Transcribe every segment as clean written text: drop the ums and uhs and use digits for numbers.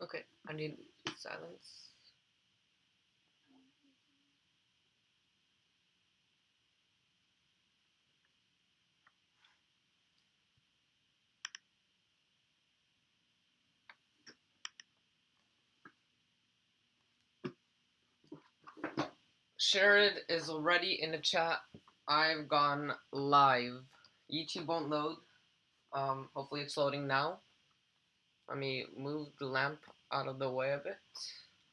Okay, I need silence. Sherrod is already in the chat. I've gone live. YouTube won't load. Hopefully it's loading now. Let me move the lamp out of the way a bit.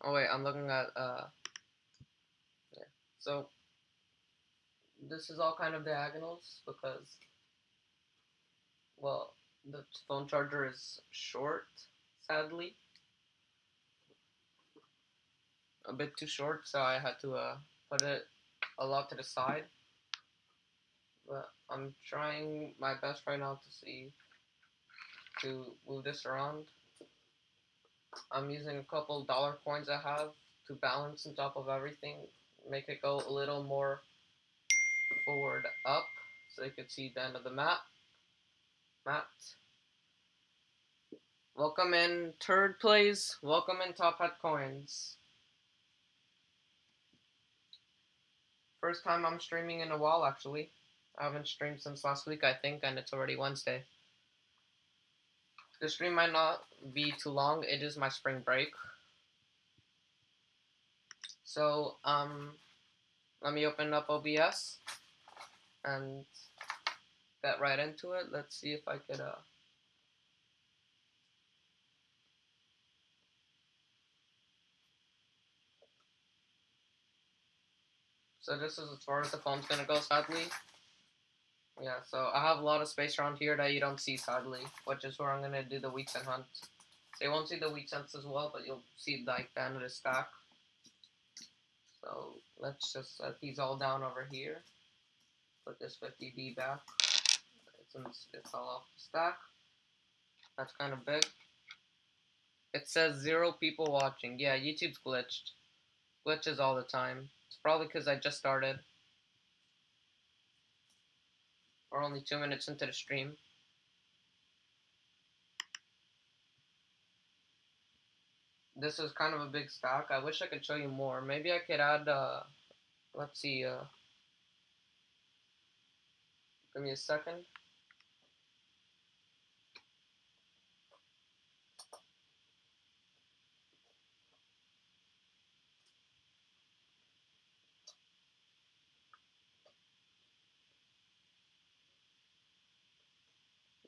Oh wait, I'm looking at yeah. So this is all kind of diagonals because, well, the phone charger is short, sadly. A bit too short, so I had to put it a lot to the side. But I'm trying my best right now to move this around. I'm using a couple dollar coins I have to balance on top of everything, make it go a little more forward up so you can see the end of the map. Welcome in third place. Welcome in Top Hat Coins. First time I'm streaming in a while, actually. I haven't streamed since last week, I think, and it's already Wednesday. The stream might not be too long. It is my spring break. So, let me open up OBS and get right into it. Let's see if I could, So this is as far as the phone's gonna go, sadly. Yeah, so I have a lot of space around here that you don't see, sadly, which is where I'm gonna do the wheats and hunt. So you won't see the wheat cents as well, but you'll see like the end of the stack. So let's just set these all down over here. Put this 50B back since it fell off the stack. That's kind of big. It says 0 people watching. Yeah, YouTube's glitched. Glitches all the time. It's probably because I just started. We're only 2 minutes into the stream. This is kind of a big stack. I wish I could show you more. Maybe I could add, let's see, give me a second.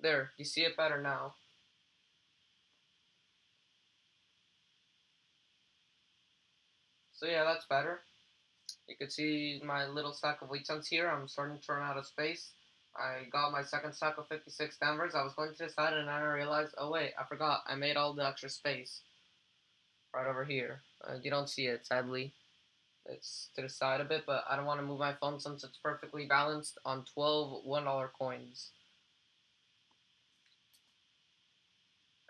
There, you see it better now. So yeah, that's better. You can see my little stack of wheat cents here. I'm starting to run out of space. I got my second stack of 56 Denvers. I was going to the side and then I realized, oh wait, I forgot. I made all the extra space right over here. You don't see it, sadly. It's to the side a bit, but I don't want to move my phone since it's perfectly balanced on 12 $1 coins.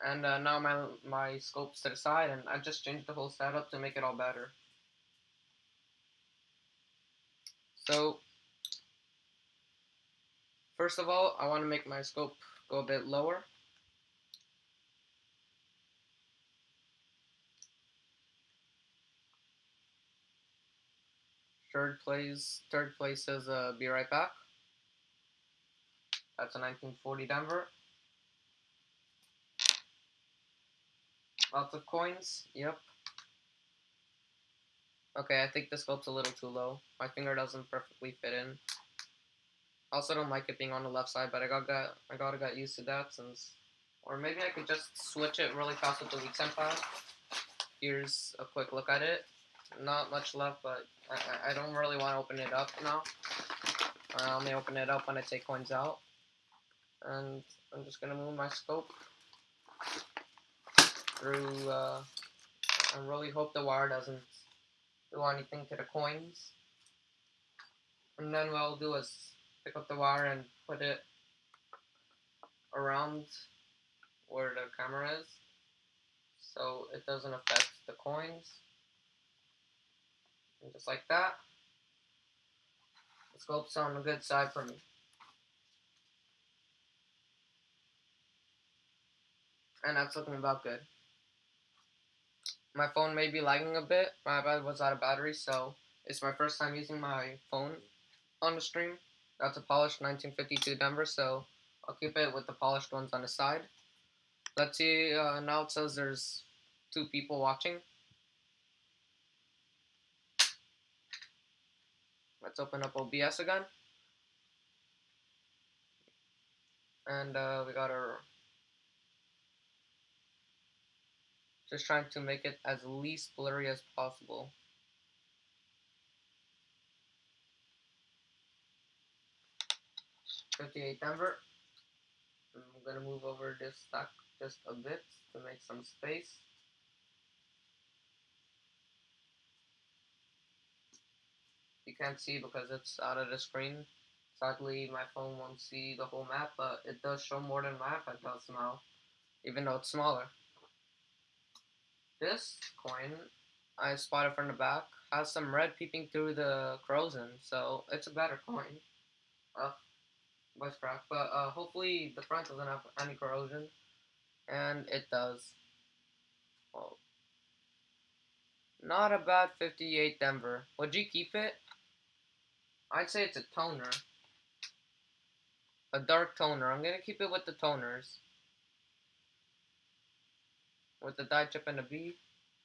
And now my scope's to the side, and I just changed the whole setup to make it all better. So, first of all, I want to make my scope go a bit lower. Third place says be right back. That's a 1940 Denver. Lots of coins. Yep. Okay, I think the scope's a little too low. My finger doesn't perfectly fit in. I also don't like it being on the left side, but I gotta get used to that since, or maybe I could just switch it really fast with the wheat cent pad. Here's a quick look at it. Not much left, but I don't really want to open it up now. I only open it up when I take coins out. And I'm just gonna move my scope through, and really hope the wire doesn't do anything to the coins. And then what I'll do is pick up the wire and put it around where the camera is, so it doesn't affect the coins. And just like that, the scope's on the good side for me. And that's looking about good. My phone may be lagging a bit. My iPad was out of battery, so it's my first time using my phone on the stream. That's a polished 1952 Denver, so I'll keep it with the polished ones on the side. Let's see, now it says there's 2 people watching. Let's open up OBS again. And we got our... Just trying to make it as least blurry as possible. '58 Denver. I'm gonna move over this stack just a bit to make some space. You can't see because it's out of the screen. Sadly, my phone won't see the whole map, but it does show more than my iPad does now, even though it's smaller. This coin, I spotted from the back, has some red peeping through the corrosion, so it's a better coin. Voice crack, but hopefully the front doesn't have any corrosion, and it does. Well, not a bad 58 Denver. Would you keep it? I'd say it's a toner. A dark toner. I'm gonna keep it with the toners. With the die chip and the B.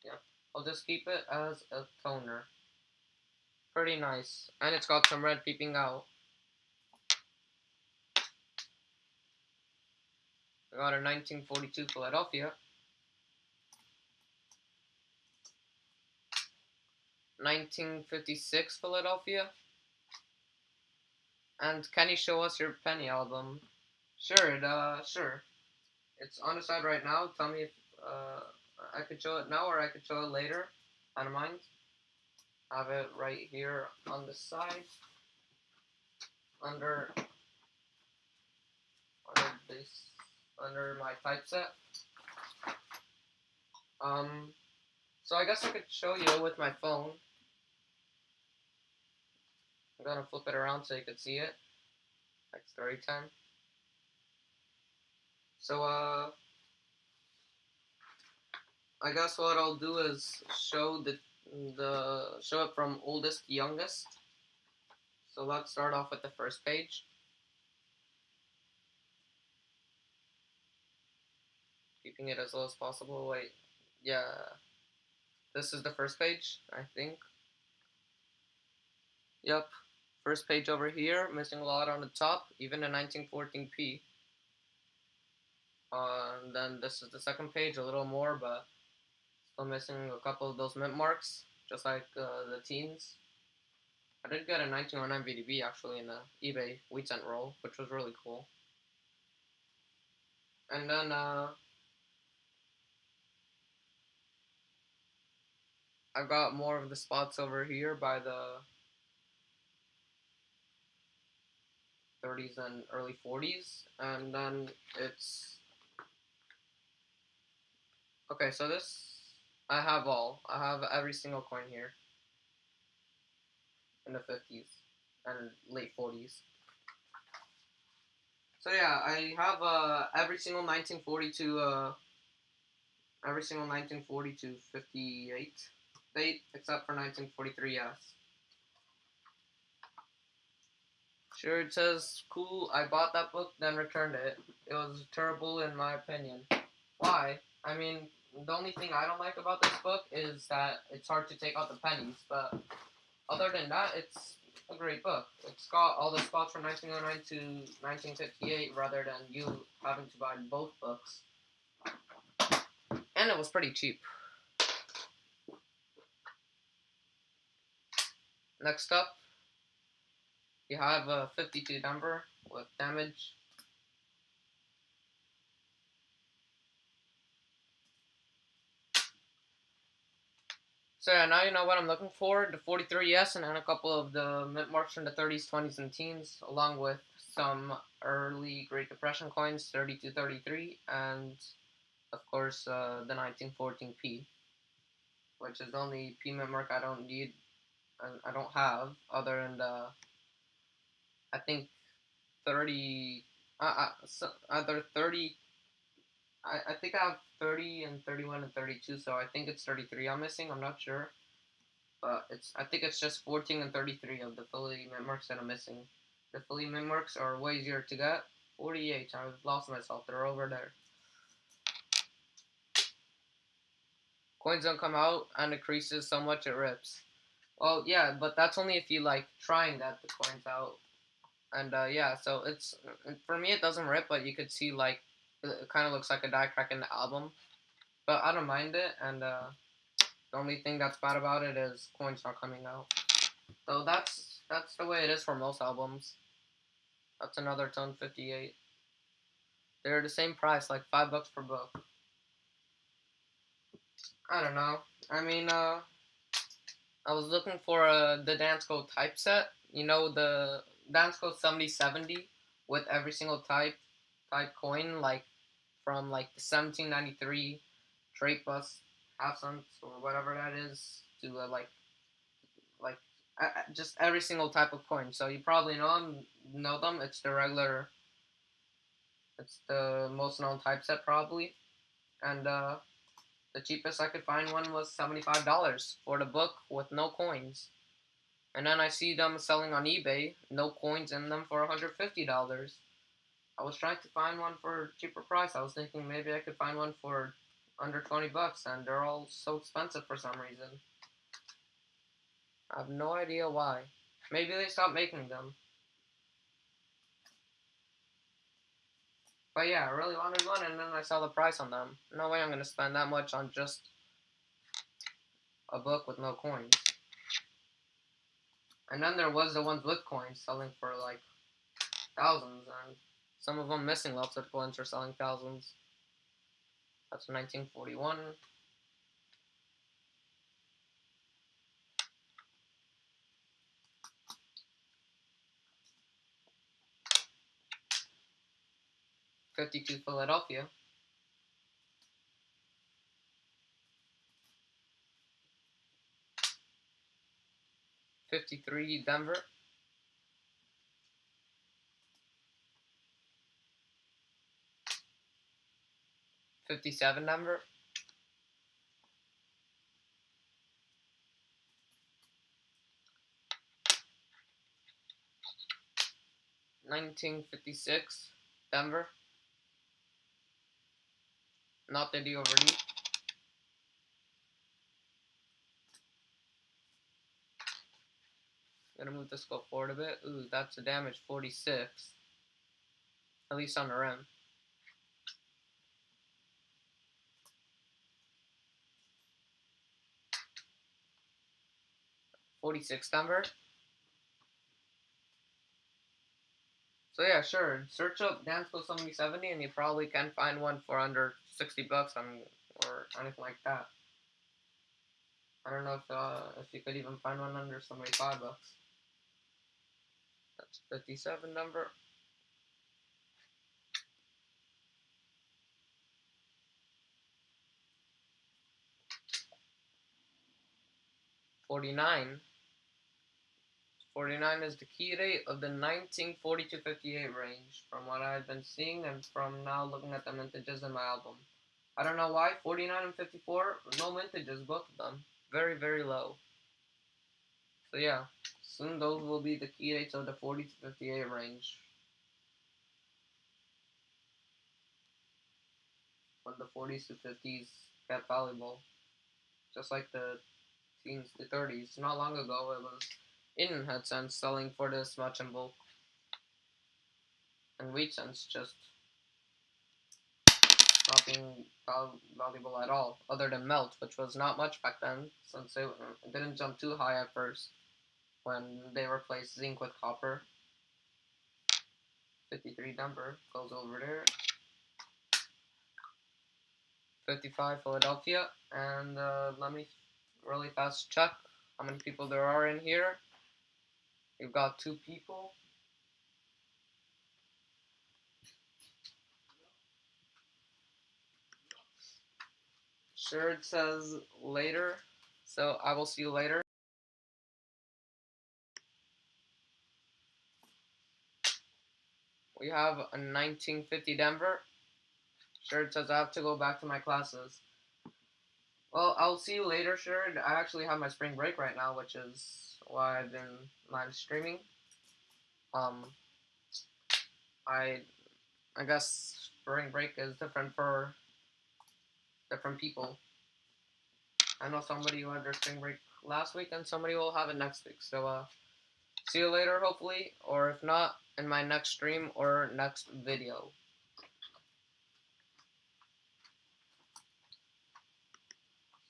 Yeah. I'll just keep it as a toner. Pretty nice. And it's got some red peeping out. I got a 1942 Philadelphia. 1956 Philadelphia. And can you show us your penny album? Sure. It's on the side right now. Tell me if I could show it now or I could show it later. I don't mind. I have it right here on the side. Under my typeset. So I guess I could show you with my phone. I'm gonna flip it around so you can see it. Like story time. So I guess what I'll do is show show it from oldest to youngest. So let's start off with the first page. Keeping it as low as possible. Wait, yeah. This is the first page, I think. Yep. First page over here, missing a lot on the top, even a 1914p. And then this is the second page, a little more, but still missing a couple of those mint marks, just like the teens. I did get a 1909 VDB actually in the eBay wheat cent roll, which was really cool. And then I've got more of the spots over here by the 30s and early 40s, and then it's okay. So this I have every single coin here in the 50s and late 40s. So yeah, I have every single 1942 58 date except for 1943. Yes. Sure, it says cool. I bought that book, then returned it. It was terrible in my opinion. Why? I mean, the only thing I don't like about this book is that it's hard to take out the pennies, but other than that, it's a great book. It's got all the spots from 1909 to 1958 rather than you having to buy both books. And it was pretty cheap. Next up, you have a 52 Denver with damage. So yeah, now you know what I'm looking for. The 43S and then a couple of the mint marks from the 30s, 20s, and teens, along with some early Great Depression coins, 3233, and of course the 1914p, which is the only P mint mark I don't need and I don't have other than the, I think 30, either 30 I think I have 30 and 31 and 32, so I think it's 33 I'm missing. I'm not sure. But I think it's just 14 and 33 of the Philly Mintmarks that I'm missing. The Philly Mintmarks are way easier to get. 48, I've lost myself. They're over there. Coins don't come out and it creases so much it rips. Well, yeah, but that's only if you like try and get the coins out. And yeah, so it's for me it doesn't rip, but you could see like it kind of looks like a die crack in the album. But I don't mind it, and the only thing that's bad about it is coins not coming out. So that's the way it is for most albums. That's another tone 58. They're the same price, like $5 per book. I don't know. I mean, I was looking for the dance code typeset. You know the dance code 7070 with every single type coin, like from like the 1793 trade plus half cents or whatever that is to like just every single type of coin. So you probably know them. It's the regular. It's the most known typeset probably, and the cheapest I could find one was $75 for the book with no coins. And then I see them selling on eBay, no coins in them for $150. I was trying to find one for a cheaper price. I was thinking maybe I could find one for under $20, and they're all so expensive for some reason. I have no idea why. Maybe they stopped making them. But yeah, I really wanted one, and then I saw the price on them. No way I'm going to spend that much on just a book with no coins. And then there was the ones with coins selling for like thousands, and some of them missing lots of coins are selling thousands. That's 1941. 52 Philadelphia. 53 Denver. 57 Denver. 1956 Denver. Not the D over D. Gonna move the scope forward a bit. Ooh, that's a damage 46. At least on the rim. 46 Denver. So yeah, sure. Search up Dance School 7070 and you probably can find one for under $60 or anything like that. I don't know if you could even find one under $75. That's 57 number. 49. 49 is the key rate of the 1940 to 58 range, from what I've been seeing and from now looking at the mintages in my album. I don't know why. 49 and 54, no mintages, both of them. Very, very low. So yeah, soon those will be the key rates of the 40 to 58 range. When the 40s to 50s get valuable. Just like the teens to 30s. Not long ago, it was in headcents selling for this much in bulk. And wheat cents just not being valuable at all, other than melt, which was not much back then, since it didn't jump too high at first when they replaced zinc with copper. 53 Denver goes over there. 55 Philadelphia, and let me really fast check how many people there are in here. We've got 2 people. Sure, it says later, so I will see you later. We have a 1950 Denver. Shirt says I have to go back to my classes. Well, I'll see you later, Shirt. I actually have my spring break right now, which is why I've been live streaming. Um, I I guess spring break is different for different people. I know somebody who had their spring break last week, and somebody will have it next week. So, see you later, hopefully, or if not, in my next stream or next video.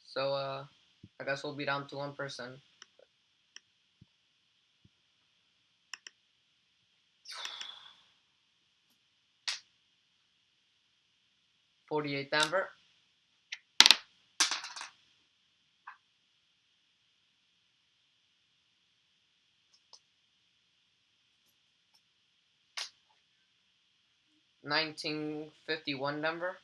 So, I guess we'll be down to one person. 48 Denver. 1951 Denver.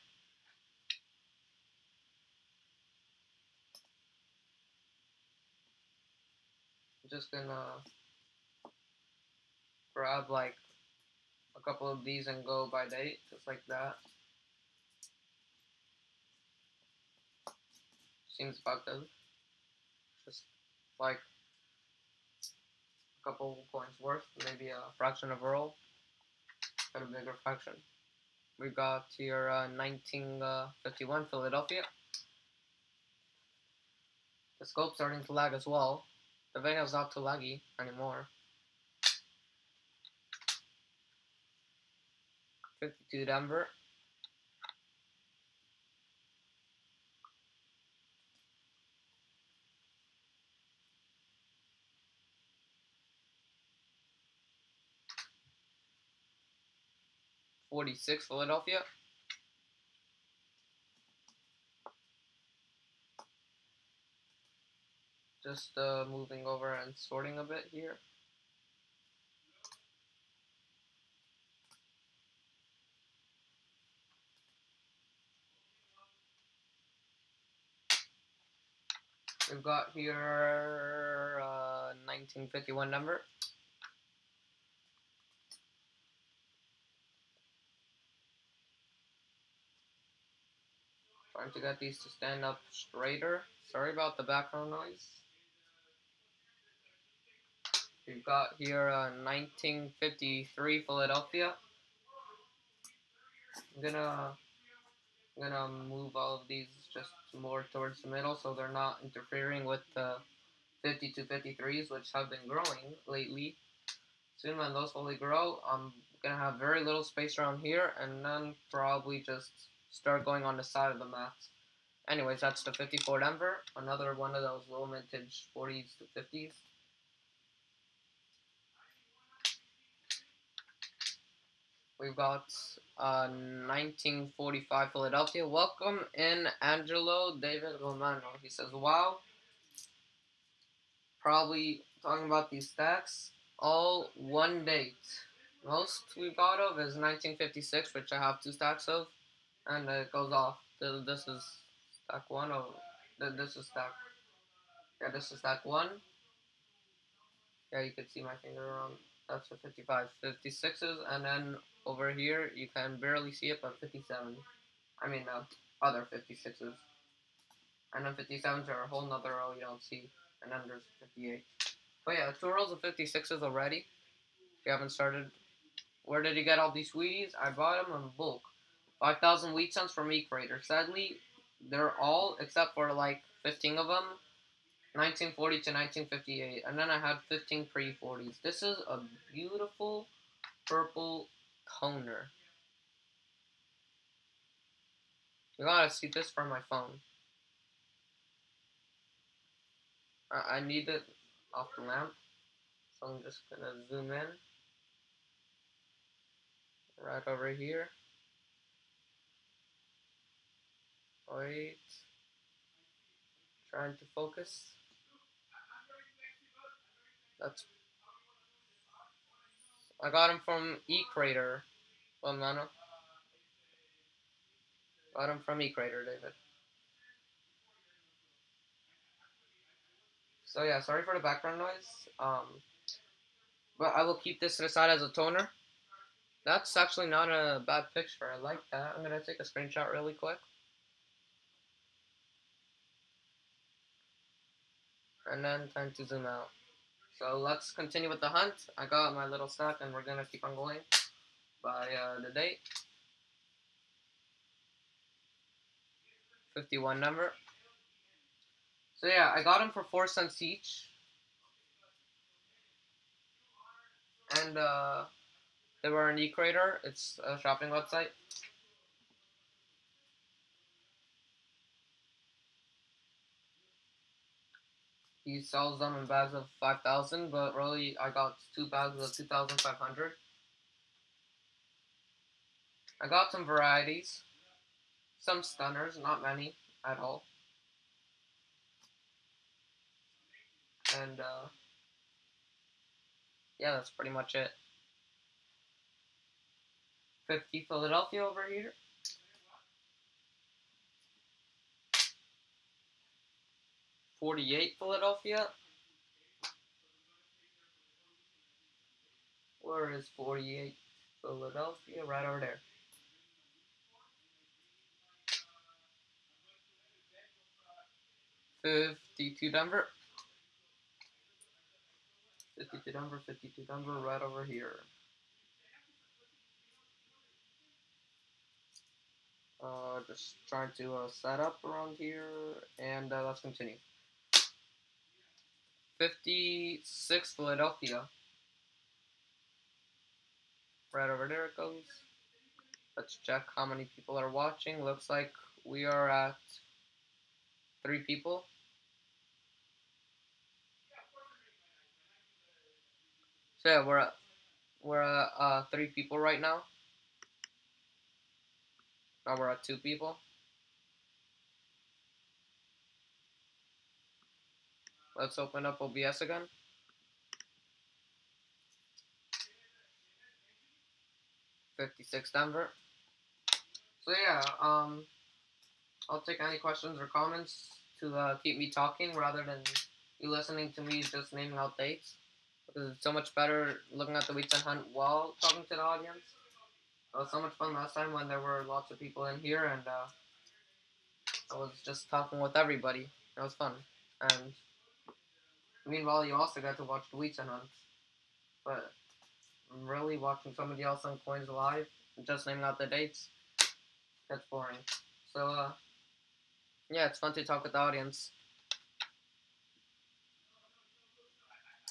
I'm just gonna grab like a couple of these and go by date, just like that. Seems about good. Just like a couple coins worth, maybe a fraction of a roll, but a bigger fraction. We got here 1951 Philadelphia. The scope's starting to lag as well. The video's not too laggy anymore. 52 Denver. 46 Philadelphia. Just moving over and sorting a bit here. We've got here 1951 number. Trying to get these to stand up straighter. Sorry about the background noise. We've got here 1953 Philadelphia. I'm gonna move all of these just more towards the middle so they're not interfering with the 52 53s, which have been growing lately. Soon when those fully grow, I'm gonna have very little space around here, and then probably just start going on the side of the mats. Anyways, that's the 54 Denver, another one of those low vintage 40s to 50s. We've got 1945 Philadelphia. Welcome in Angelo David Romano. He says, wow, probably talking about these stacks. All one date. Most we've got of is 1956, which I have two stacks of, and it goes off. This is stack one. This is stack. Yeah, this is stack one. Yeah, you can see my finger around. That's the 55, 56s, and then over here you can barely see it, but 57. I mean, other 56s, and then 57s are a whole nother row you don't see, and then there's 58. But yeah, two rows of 56s already. If you haven't started, where did you get all these sweeties? I bought them in bulk. 5,000 wheat cents from E-Crater. Sadly, they're all, except for like 15 of them, 1940 to 1958. And then I had 15 pre-40s. This is a beautiful purple toner. You gotta see this from my phone. I need it off the lamp, so I'm just gonna zoom in. Right over here. Wait. Trying to focus. That's. I got him from E-Crater. Well, Mano. Got him from E-Crater, David. So yeah, sorry for the background noise. But I will keep this to the side as a toner. That's actually not a bad picture. I like that. I'm gonna take a screenshot really quick. And then time to zoom out. So let's continue with the hunt. I got my little stack and we're gonna keep on going by the date. 51 number. So yeah, I got them for 4 cents each. And they were an e-creator. It's a shopping website. He sells them in bags of 5,000, but really I got 2 bags of 2,500. I got some varieties, some stunners, not many at all. And yeah, that's pretty much it. 50 Philadelphia over here. 48 Philadelphia. Where is 48 Philadelphia? Right over there. 52 Denver. 52 Denver, 52 Denver, right over here. Just trying to set up around here, and let's continue. 56 Philadelphia. Right over there it goes. Let's check how many people are watching. Looks like we are at 3 people. So yeah, we're at 3 people right now. Now we're at 2 people. Let's open up OBS again. 56 Denver. So yeah, I'll take any questions or comments to keep me talking rather than you listening to me just naming out dates. Because it's so much better looking at the weekend hunt while talking to the audience. It was so much fun last time when there were lots of people in here and I was just talking with everybody. It was fun. And meanwhile, you also got to watch the weekend hunt. But really watching somebody else on coins live and just naming out the dates, that's boring. So yeah, it's fun to talk with the audience.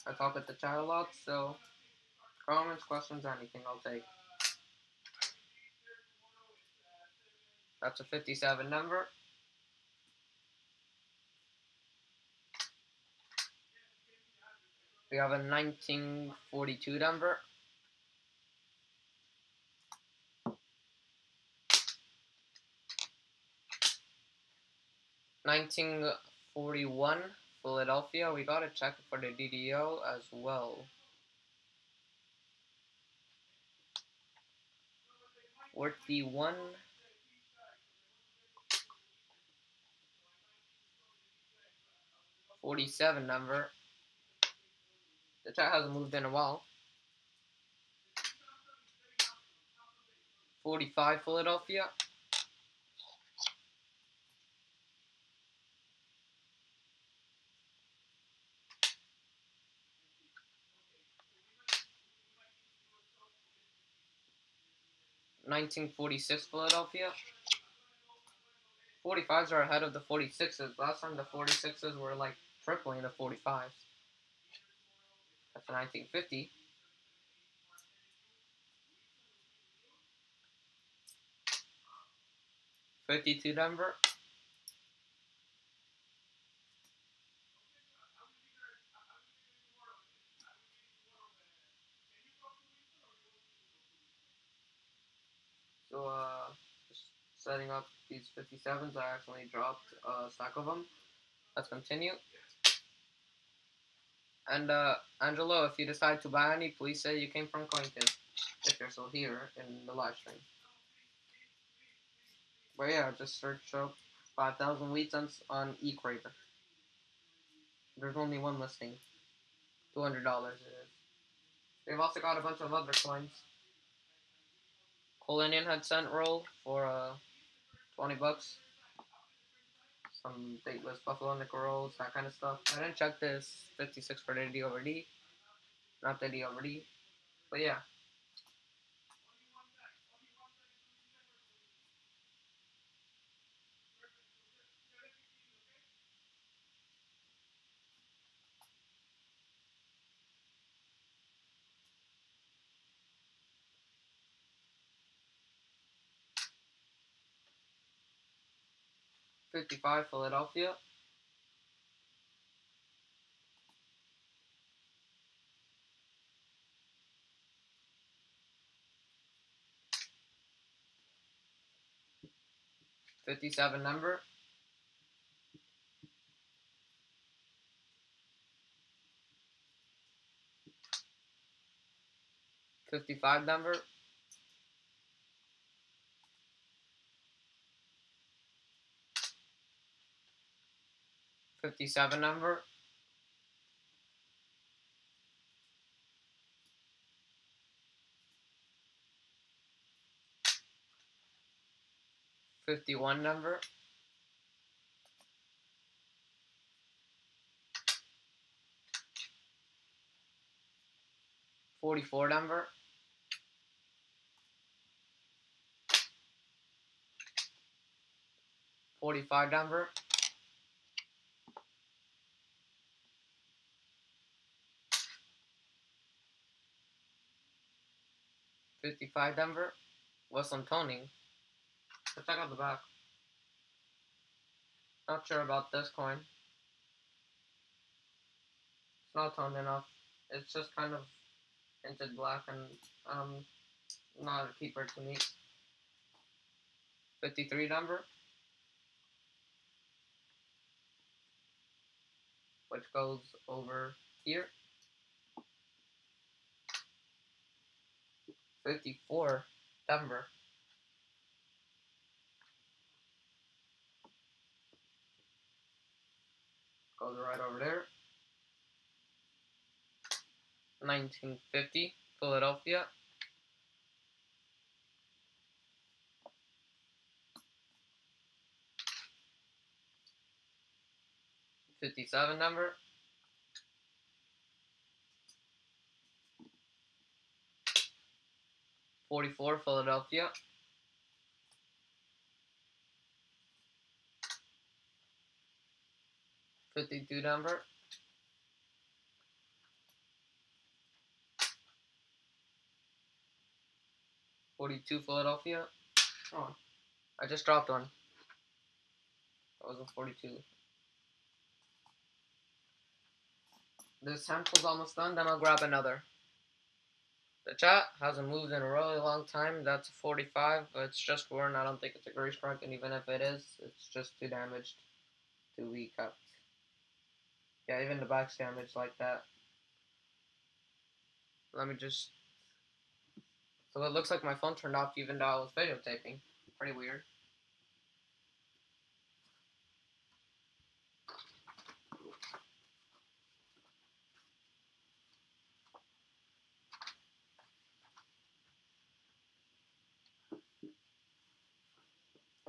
I talk with the chat a lot, so comments, questions, anything I'll take. That's a 57 number. We have a 1942 number. 1941 Philadelphia. We gotta check for the DDO as well. 41. 47 number. The chat hasn't moved in a while. 45 Philadelphia. 1946 Philadelphia. 45s are ahead of the 46s. Last time the 46s were like tripling the 45s. That's a 1950. 52 Denver. So just setting up these 57s. I actually dropped a stack of them. Let's continue. And Angelo, if you decide to buy any, please say you came from CoinKid if you're still here in the live stream. But yeah, just search up 5,000 wheat cents on eCrater. There's only one listing. $200 it is. They've also got a bunch of other coins. whole Indian head scent roll for 20 bucks. Some dateless buffalo nickel rolls, that kind of stuff. I didn't check this 56 for the DOVD, not the DOVD, but yeah. $55 Philadelphia. $57 number. $55 number. $57 number. $51 number. $44 number. $45 number. $55 number. With some toning. Let's check out the back. Not sure about this coin. It's not toned enough. It's just kind of tinted black and not a keeper to me. 53 number, which goes over here. 54 Denver. Goes right over there. 1950 Philadelphia. 57 number. 44 Philadelphia. 52 number. 42 Philadelphia. Oh, I just dropped one. That was a 42. This sample's almost done, then I'll grab another. The chat hasn't moved in a really long time. That's a 45. It's just worn. I don't think it's a gray strike, and even if it is, it's just too damaged to be kept. Yeah, even the back's damaged like that. Let me just... So it looks like my phone turned off even though I was videotaping. Pretty weird.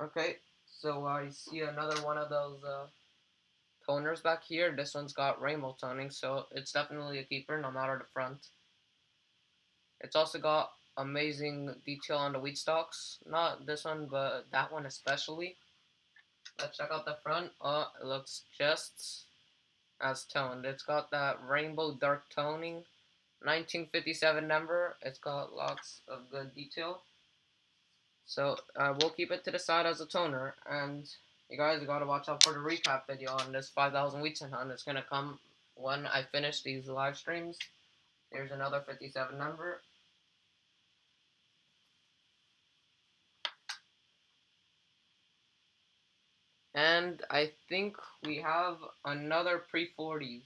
Okay, so I see another one of those toners back here. This one's got rainbow toning, so it's definitely a keeper no matter the front. It's also got amazing detail on the wheat stalks. Not this one, but that one especially. Let's check out the front. Oh, it looks just as toned. It's got that rainbow dark toning. 1957 number. It's got lots of good detail. So we'll keep it to the side as a toner. And you guys gotta watch out for the recap video on this 5000 wheat hunt. It's gonna come when I finish these live streams. Here's another 57 number. And I think we have another pre-40s.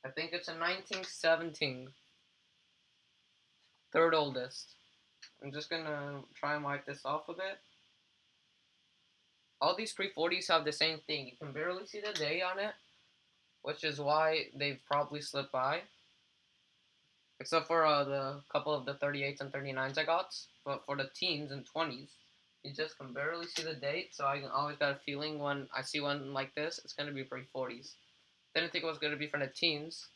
I think it's a 1917. Third oldest. I'm just gonna try and wipe this off a bit. All these pre-40s have the same thing. You can barely see the day on it, which is why they've probably slipped by. except for the couple of the 38s and 39s I got. But for the teens and 20s, you just can barely see the date, so I always got a feeling when I see one like this, it's going to be pre-40s. Didn't think it was going to be for the teens.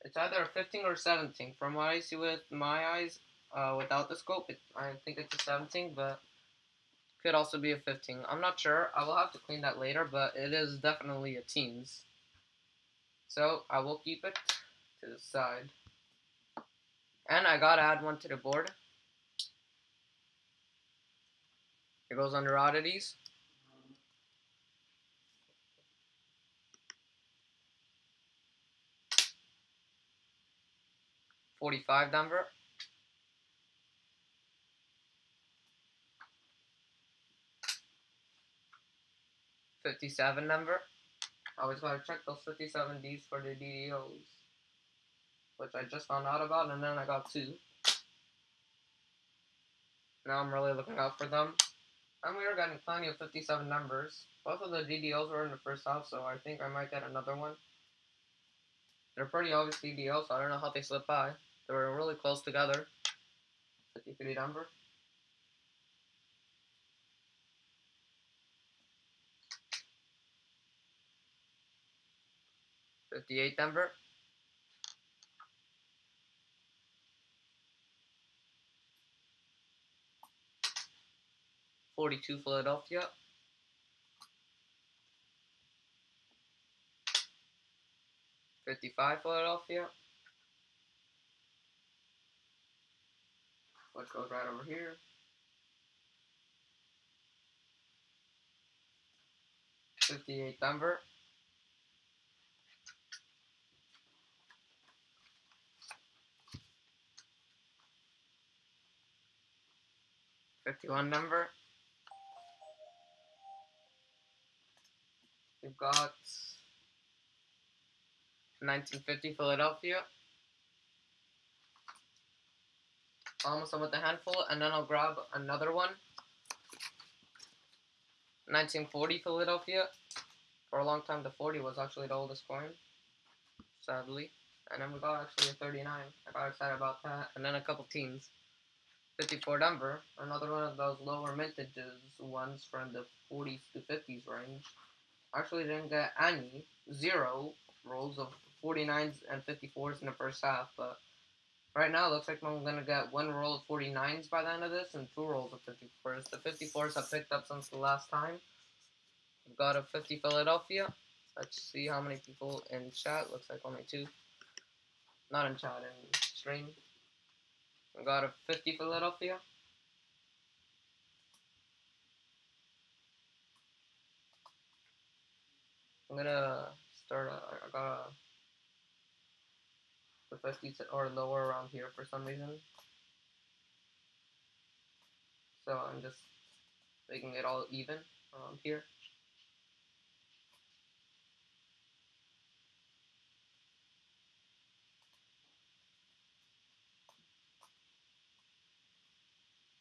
It's either a 15 or 17. From what I see with my eyes, without the scope, I think it's a 17, but could also be a 15. I'm not sure. I will have to clean that later, but it is definitely a teens. So I will keep it to the side. And I gotta add one to the board. It goes under oddities. 45 Denver. 57 Denver. I always gotta check those 57Ds for the DDOs, which I just found out about, and then I got two. Now I'm really looking out for them. And we are getting plenty of 57 numbers. Both of the DDOs were in the first half, so I think I might get another one. They're pretty obvious DDOs, so I don't know how they slipped by. They were really close together. 53 Denver. 58 Denver. 42 Philadelphia. 55 Philadelphia. Which goes right over here. 58 Denver. 51 Denver. We've got 1950 Philadelphia. Almost done with the handful, and then I'll grab another one. 1940 Philadelphia. For a long time, the 40 was actually the oldest coin, sadly. And then we got actually a 39. I got excited about that. And then a couple teens. 54 Denver, another one of those lower mintages ones from the 40s to 50s range. Actually didn't get any, zero rolls of 49s and 54s in the first half, but right now it looks like I'm going to get one roll of 49s by the end of this and two rolls of 54s. The 54s have picked up since the last time. We've got a 50 Philadelphia. Let's see how many people in chat. Looks like only two. Not in chat, in stream. We got a 50 Philadelphia. I'm gonna start. I got the 50 or lower around here for some reason. So I'm just making it all even around here.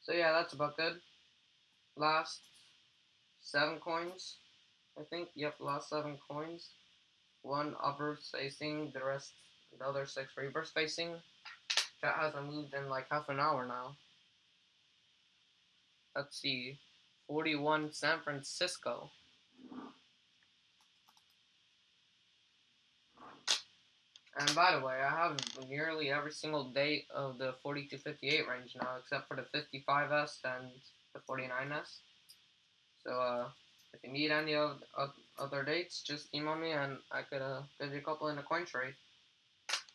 So yeah, that's about good. Last 7 coins, I think. Yep, last 7 coins. 1 upwards facing, the other 6 reverse facing. Chat hasn't moved in like half an hour now. Let's see. 41 San Francisco. And by the way, I have nearly every single date of the 40 to 58 range now, except for the 55S and the 49S. So, if you need any of other dates, just email me and I could give you a couple in a coin trade,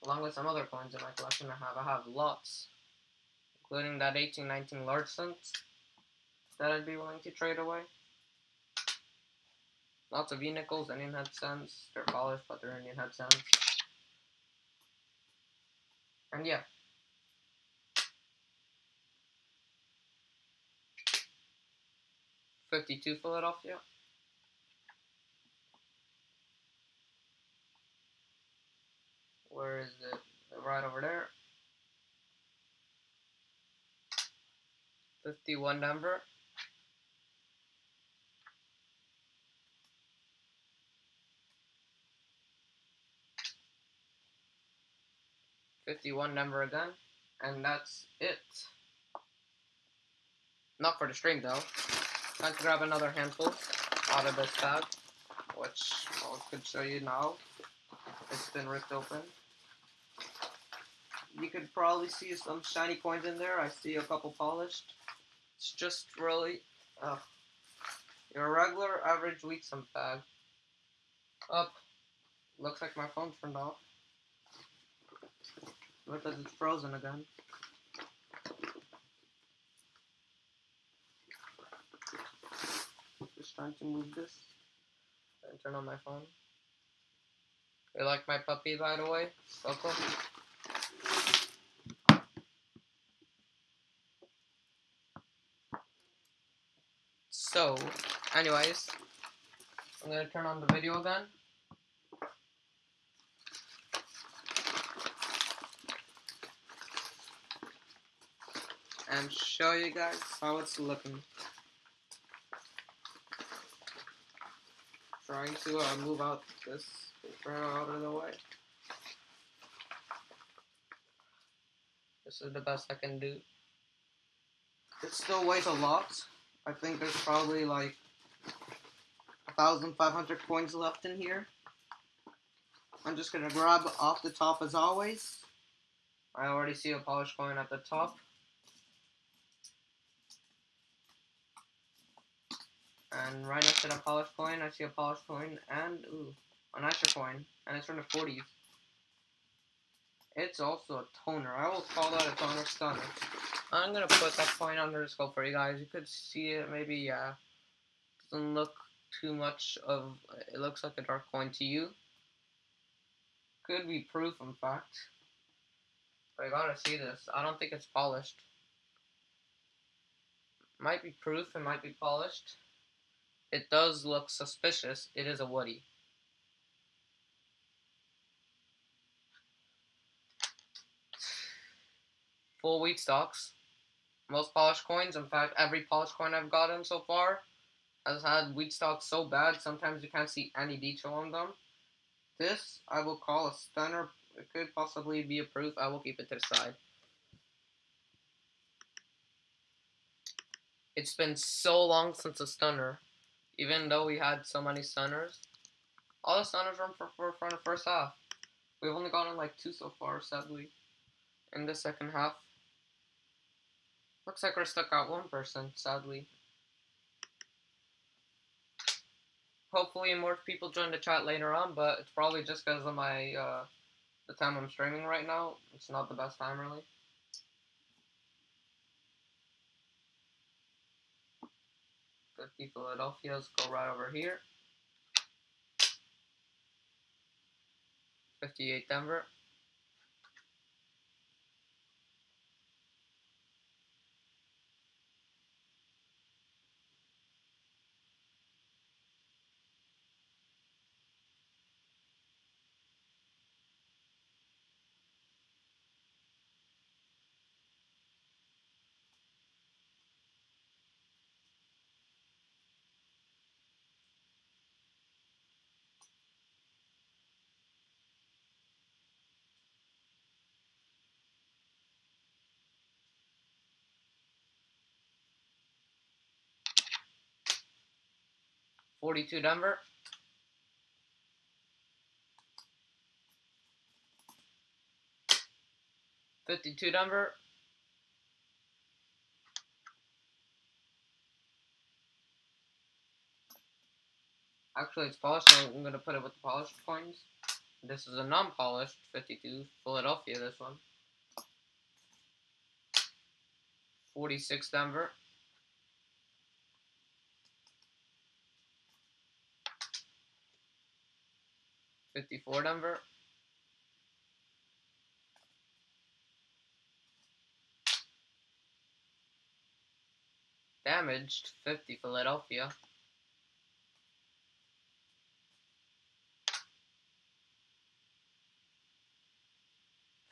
along with some other coins in my collection. I have lots, including that 1819 large cents that I'd be willing to trade away. Lots of E-nickels, Indian head cents. They're polished, but they're Indian head cents. And yeah. $52 Philadelphia. Where is it? Right over there. 51 Denver. 51 number again. And that's it. Not for the stream though. Time to grab another handful out of this bag, which I could show you now. It's been ripped open. You could probably see some shiny coins in there. I see a couple polished. It's just really your regular average wheat sum bag. Up. Looks like my phone turned off. Because it's frozen again. Just trying to move this and turn on my phone. You like my puppy, by the way? Coco? So, anyways, I'm gonna turn on the video again. And show you guys how it's looking. Trying to move out this paper out of the way. This is the best I can do. It still weighs a lot. I think there's probably like 1,500 coins left in here. I'm just gonna grab off the top as always. I already see a polished coin at the top. And right next to the polished coin, I see a polished coin and, ooh, a nicer coin. And it's from the 40s. It's also a toner. I will call that a toner stunner. I'm gonna put that coin under the scope for you guys. You could see it, maybe, yeah. Doesn't look too much of, it looks like a dark coin to you. Could be proof, in fact. But I gotta see this. I don't think it's polished. Might be proof, it might be polished. It does look suspicious. It is a woody. Full wheat stalks. Most polished coins, in fact, every polished coin I've gotten so far has had wheat stalks so bad, sometimes you can't see any detail on them. This, I will call a stunner. It could possibly be a proof. I will keep it to the side. It's been so long since a stunner. Even though we had so many stunners. All the stunners were from the first half. We've only gotten like 2 so far, sadly. In the second half. Looks like we're stuck at 1 person, sadly. Hopefully more people join the chat later on, but it's probably just because of my, the time I'm streaming right now. It's not the best time, really. $50 Philadelphia's go right over here. 58 Denver. $42 Denver. $52 Denver. Actually, it's polished, so I'm going to put it with the polished coins. This is a non-polished 52 Philadelphia, this one. 46 Denver. 54 Denver. Damaged 50 Philadelphia.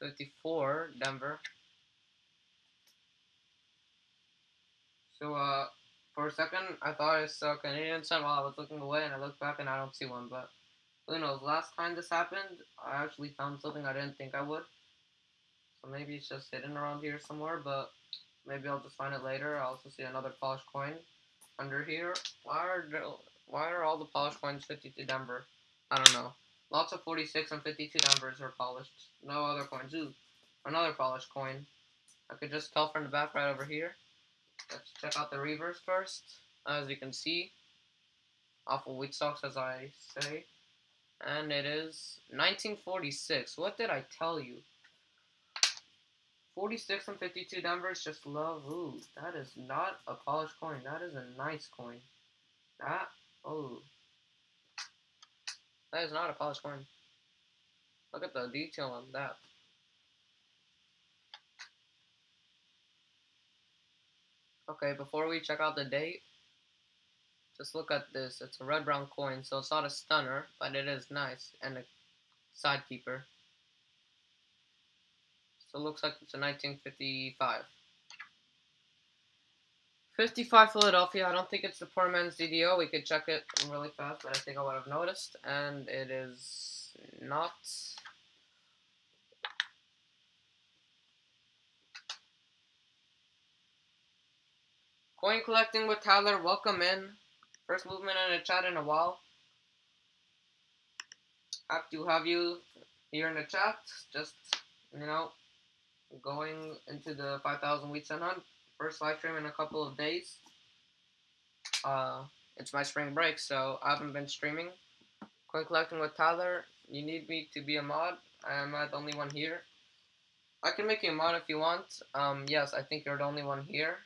54 Denver. So for a second I thought I saw a Canadian sign while I was looking away, and I looked back and I don't see one, but who knows. Last time this happened I actually found something I didn't think I would. So maybe it's just hidden around here somewhere, but maybe I'll just find it later. I also see another polished coin under here. Why are all the polished coins 52 Denver? I don't know. Lots of 46 and 52 Denvers are polished. No other coins. Ooh, another polished coin. I could just tell from the back right over here. Let's check out the reverse first. As you can see, awful wheat stocks as I say. And it is 1946. What did I tell you? 46 and 52 Denvers just love. Ooh, that is not a polished coin. That is a nice coin. That, oh, that is not a polished coin. Look at the detail on that. Okay, before we check out the date, just look at this. It's a red brown coin, so it's not a stunner, but it is nice and a side keeper. So it looks like it's a 1955. 55 Philadelphia. I don't think it's the poor man's DDO. We could check it really fast, but I think I would have noticed. And it is not. Coin collecting with Tyler. Welcome in. First movement in the chat in a while. Happy to have you here in the chat. Just, you know, going into the 5,000 wheat cent hunt. First live stream in a couple of days. It's my spring break, so I haven't been streaming. Coin collecting with Tyler. You need me to be a mod. I am not the only one here. I can make you a mod if you want. Yes, I think you're the only one here.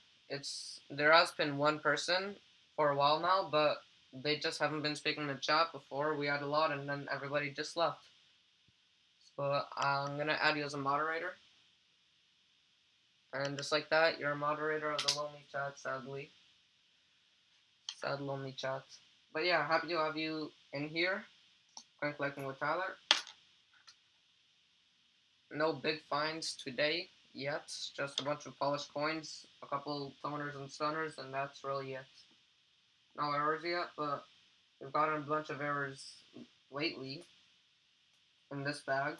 There has been one person for a while now, but they just haven't been speaking in the chat before. We had a lot, and then everybody just left. So I'm gonna add you as a moderator, and just like that, you're a moderator of the lonely chat. Sadly, sad lonely chat. But yeah, happy to have you in here. Coin collecting with Tyler. No big finds today yet, just a bunch of polished coins, a couple toners and stunners, and that's really it. No errors yet, but we've gotten a bunch of errors lately in this bag.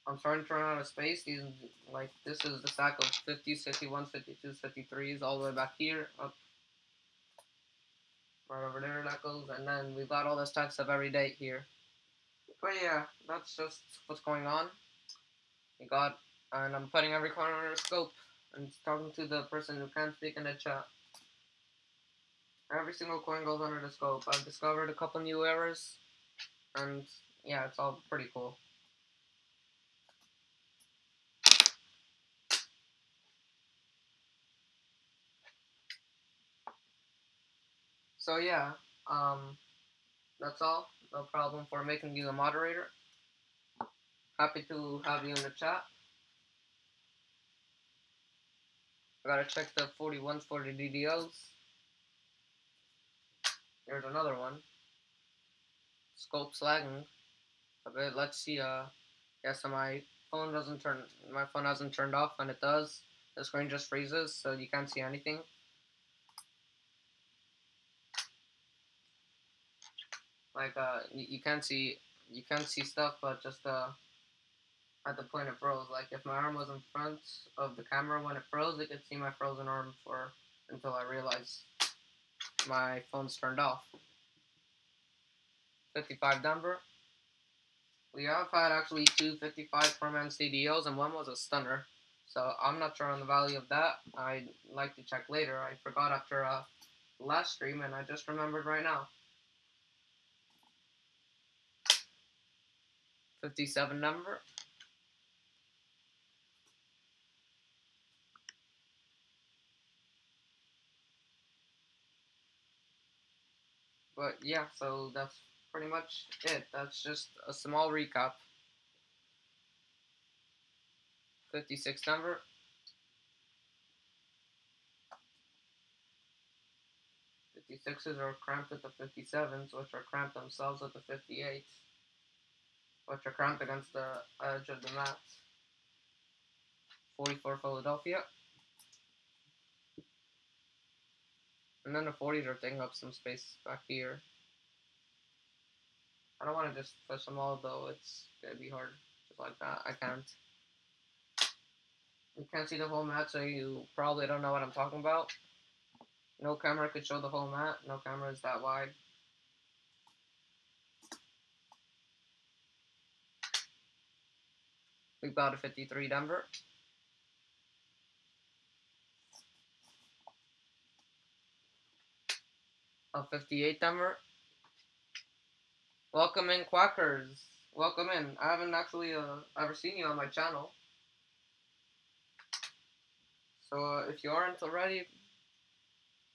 I'm starting to run out of space. This is the stack of 50s, 51s, 52s, 53s, all the way back here, up right over there, that goes, and then we've got all the stacks of every date here. But yeah, that's just what's going on. And I'm putting every coin under a scope and talking to the person who can't speak in the chat. Every single coin goes under the scope. I've discovered a couple new errors, and yeah, it's all pretty cool. So yeah, that's all. No problem for making you a moderator. Happy to have you in the chat. I gotta check the 41s for the DDOs. There's another one. Scope's lagging a bit. Let's see. Yeah, so my phone hasn't turned off. When it does, the screen just freezes, so you can't see anything. Like you can't see stuff, but just at the point it froze. Like if my arm was in front of the camera when it froze, it could see my frozen arm until I realized my phone's turned off. 55 Denver. We have had actually two 55 per man CDOs, and one was a stunner. So I'm not sure on the value of that. I'd like to check later. I forgot after last stream, and I just remembered right now. 57 Denver. But yeah, so that's pretty much it. That's just a small recap. 56 Denver. 56s are cramped at the 57s, which are cramped themselves at the 58s, which are cramped against the edge of the mat. 44 Philadelphia. And then the 40s are taking up some space back here. I don't want to just push them all though. It's gonna be hard. Just like that. I can't. You can't see the whole map, so you probably don't know what I'm talking about. No camera could show the whole map. No camera is that wide. We've got a 53 Denver. A 58 Denver. Welcome in, Quackers. Welcome in. I haven't actually ever seen you on my channel. So if you aren't already,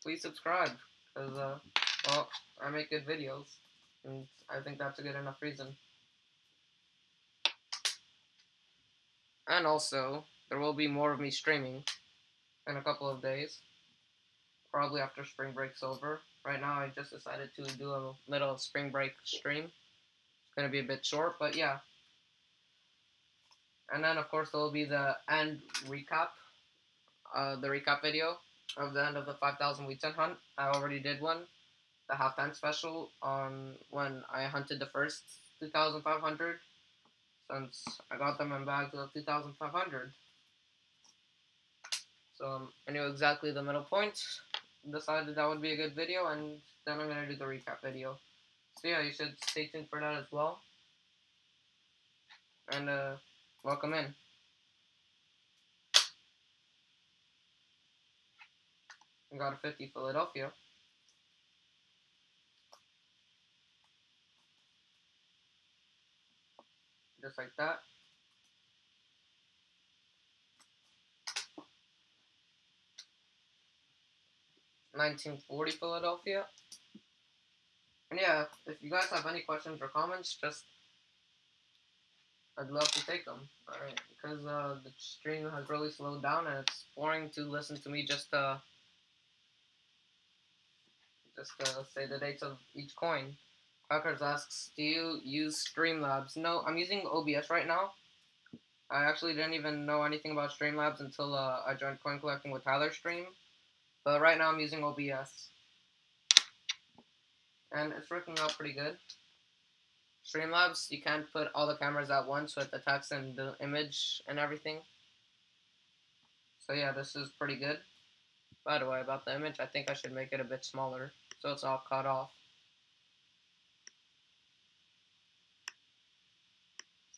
please subscribe. Because, well, I make good videos. And I think that's a good enough reason. And also, there will be more of me streaming in a couple of days. Probably after spring break's over. Right now, I just decided to do a little spring break stream. It's going to be a bit short, but yeah. And then, of course, there will be the end recap. The recap video of the end of the 5,000 wheats and hunt. I already did one. The halftime special on when I hunted the first 2,500. Since I got them in bags of 2,500. So I knew exactly the middle point. Decided that would be a good video, and then I'm going to do the recap video. So yeah, you should stay tuned for that as well. And welcome in. We got a 50 Philadelphia. Just like that. $19.40 Philadelphia. And yeah, if you guys have any questions or comments, just I'd love to take them. Alright, because the stream has really slowed down and it's boring to listen to me just say the dates of each coin. Packers asks, do you use Streamlabs? No, I'm using OBS right now. I actually didn't even know anything about Streamlabs until I joined coin collecting with Tyler's stream. But right now I'm using OBS. And it's working out pretty good. Streamlabs, you can't put all the cameras at once with the text and the image and everything. So yeah, this is pretty good. By the way, about the image, I think I should make it a bit smaller so it's all cut off.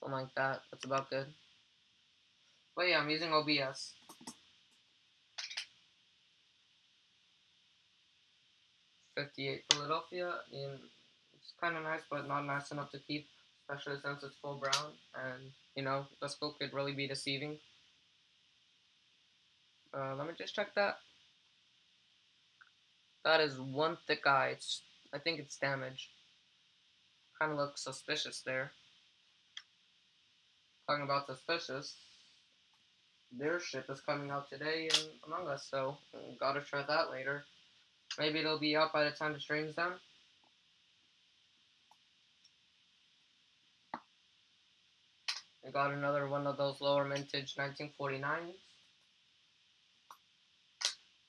Something like that. That's about good. But yeah, I'm using OBS. 58 Philadelphia. And it's kind of nice, but not nice enough to keep, especially since it's full brown. And, you know, the scope could really be deceiving. Let me just check that. That is one thick eye. I think it's damaged. Kind of looks suspicious there. Talking about suspicious, their ship is coming out today in Among Us, so gotta try that later. Maybe it'll be out by the time the stream's done. I got another one of those lower mintage 1949s.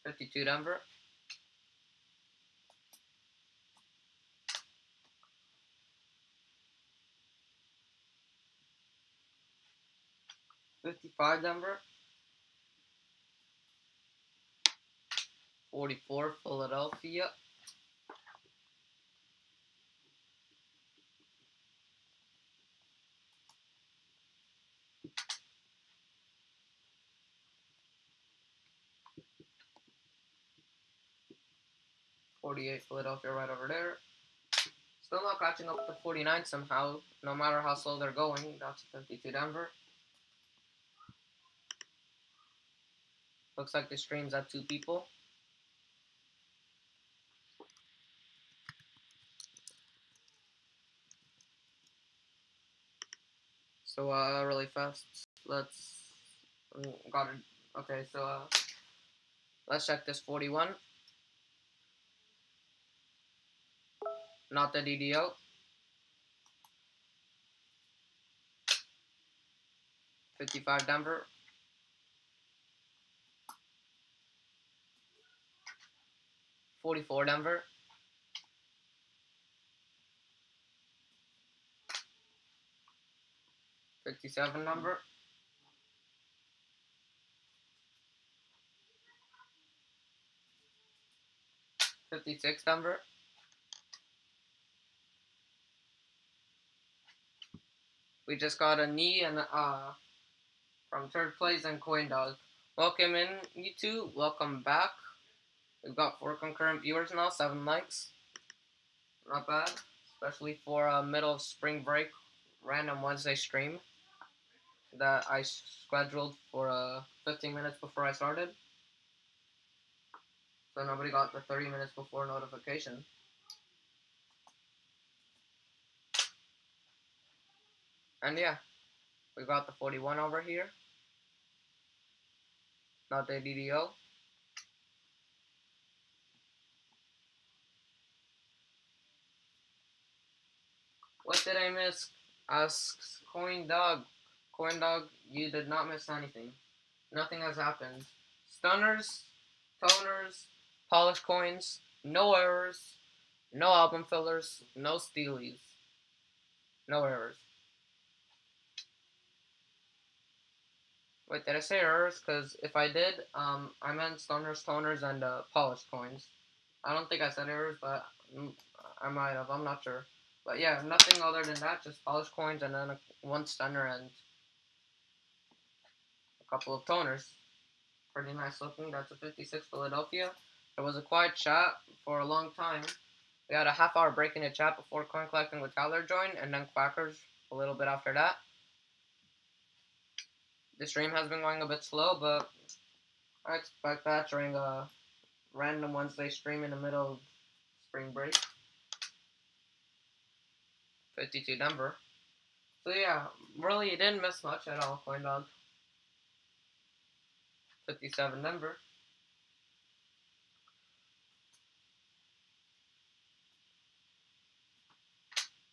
52 Denver. $55 Denver. 44 Philadelphia. $48 Philadelphia right over there. Still not catching up to 49 somehow, no matter how slow they're going. That's 52 Denver. Looks like the stream's at 2 people. So, really fast. Got it. Okay, so, let's check this 41. Not the DDO. 55 Denver. 44 Denver. 57 number. $56 number. We just got a knee and from third place and Coin Dog. Welcome in, you two. Welcome back. We've got 4 concurrent viewers now, 7 likes. Not bad, especially for a middle of spring break random Wednesday stream that I scheduled for 15 minutes before I started. So nobody got the 30 minutes before notification. And yeah, we got the 41 over here. Not the DDO. What did I miss? Asks Coin Dog. Coin Dog, you did not miss anything. Nothing has happened. Stunners, toners, polished coins, no errors, no album fillers, no steelies. No errors. Wait, did I say errors? Because if I did, I meant stunners, toners, and polished coins. I don't think I said errors, but I might have. I'm not sure. But yeah, nothing other than that. Just polished coins and then one stunner and a couple of toners. Pretty nice looking. That's a 56 Philadelphia. There was a quiet chat for a long time. We had a half-hour break in the chat before coin collecting with Tyler joined, and then Quackers a little bit after that. The stream has been going a bit slow, but I expect that during a random Wednesday stream in the middle of spring break. 52 Denver. So yeah, really you didn't miss much at all, Coin Dog. 57 Denver.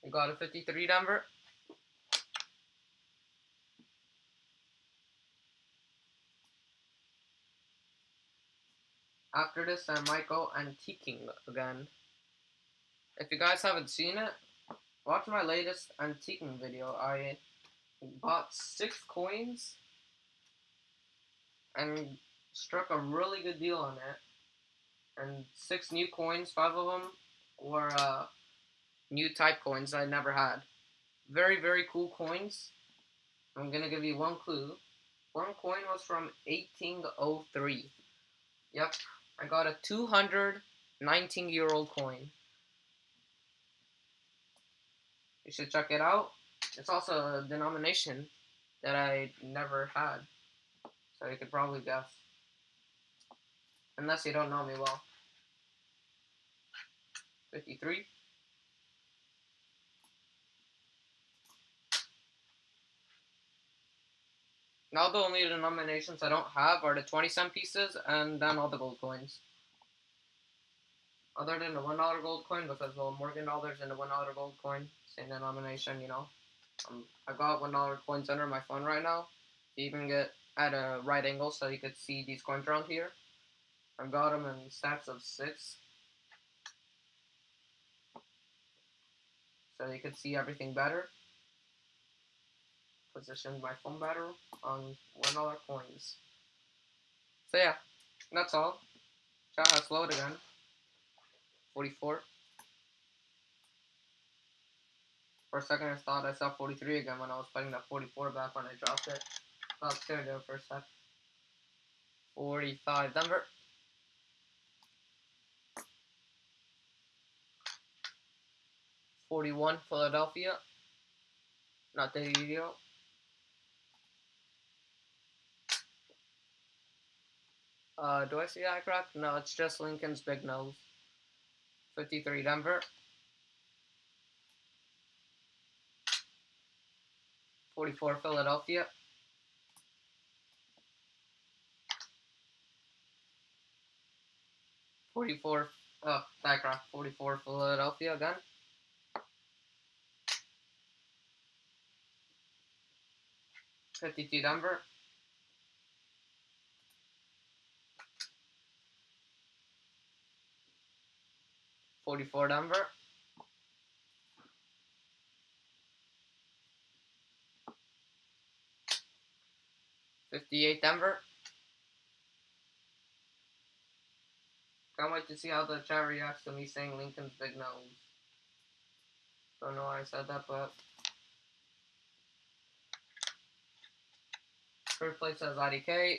We got a 53 Denver. After this, I might go antiquing again. If you guys haven't seen it, watch my latest antiquing video. I bought 6 coins and struck a really good deal on it. And 6 new coins, 5 of them were new type coins I never had. Very, very cool coins. I'm gonna give you one clue. One coin was from 1803. Yep, I got a 219-year-old coin. You should check it out. It's also a denomination that I never had, so you could probably guess. Unless you don't know me well. 53. Now the only denominations I don't have are the 20-cent pieces and then all the gold coins. Other than the $1 gold coin, because well, Morgan dollars and the $1 gold coin, same denomination, you know. I got $1 coins under my phone right now. To even get at a right angle so you could see these coins around here. I got them in stacks of 6. So you could see everything better. Positioned my phone better on $1 coins. So yeah, that's all. Chat has slowed again. 44. For a second I thought I saw 43 again when I was putting that 44 back when I dropped it. Got scared there for a sec. 45 Denver. 41 Philadelphia. Not the video. Do I see eye crack? No, it's just Lincoln's big nose. 53 Denver. 44 Philadelphia. 44, eye crack. 44 Philadelphia again. 52 Denver. 44 Denver. 58 Denver. Can't wait to see how the chat reacts to me saying Lincoln's big nose. Don't know why I said that, but first place says IDK.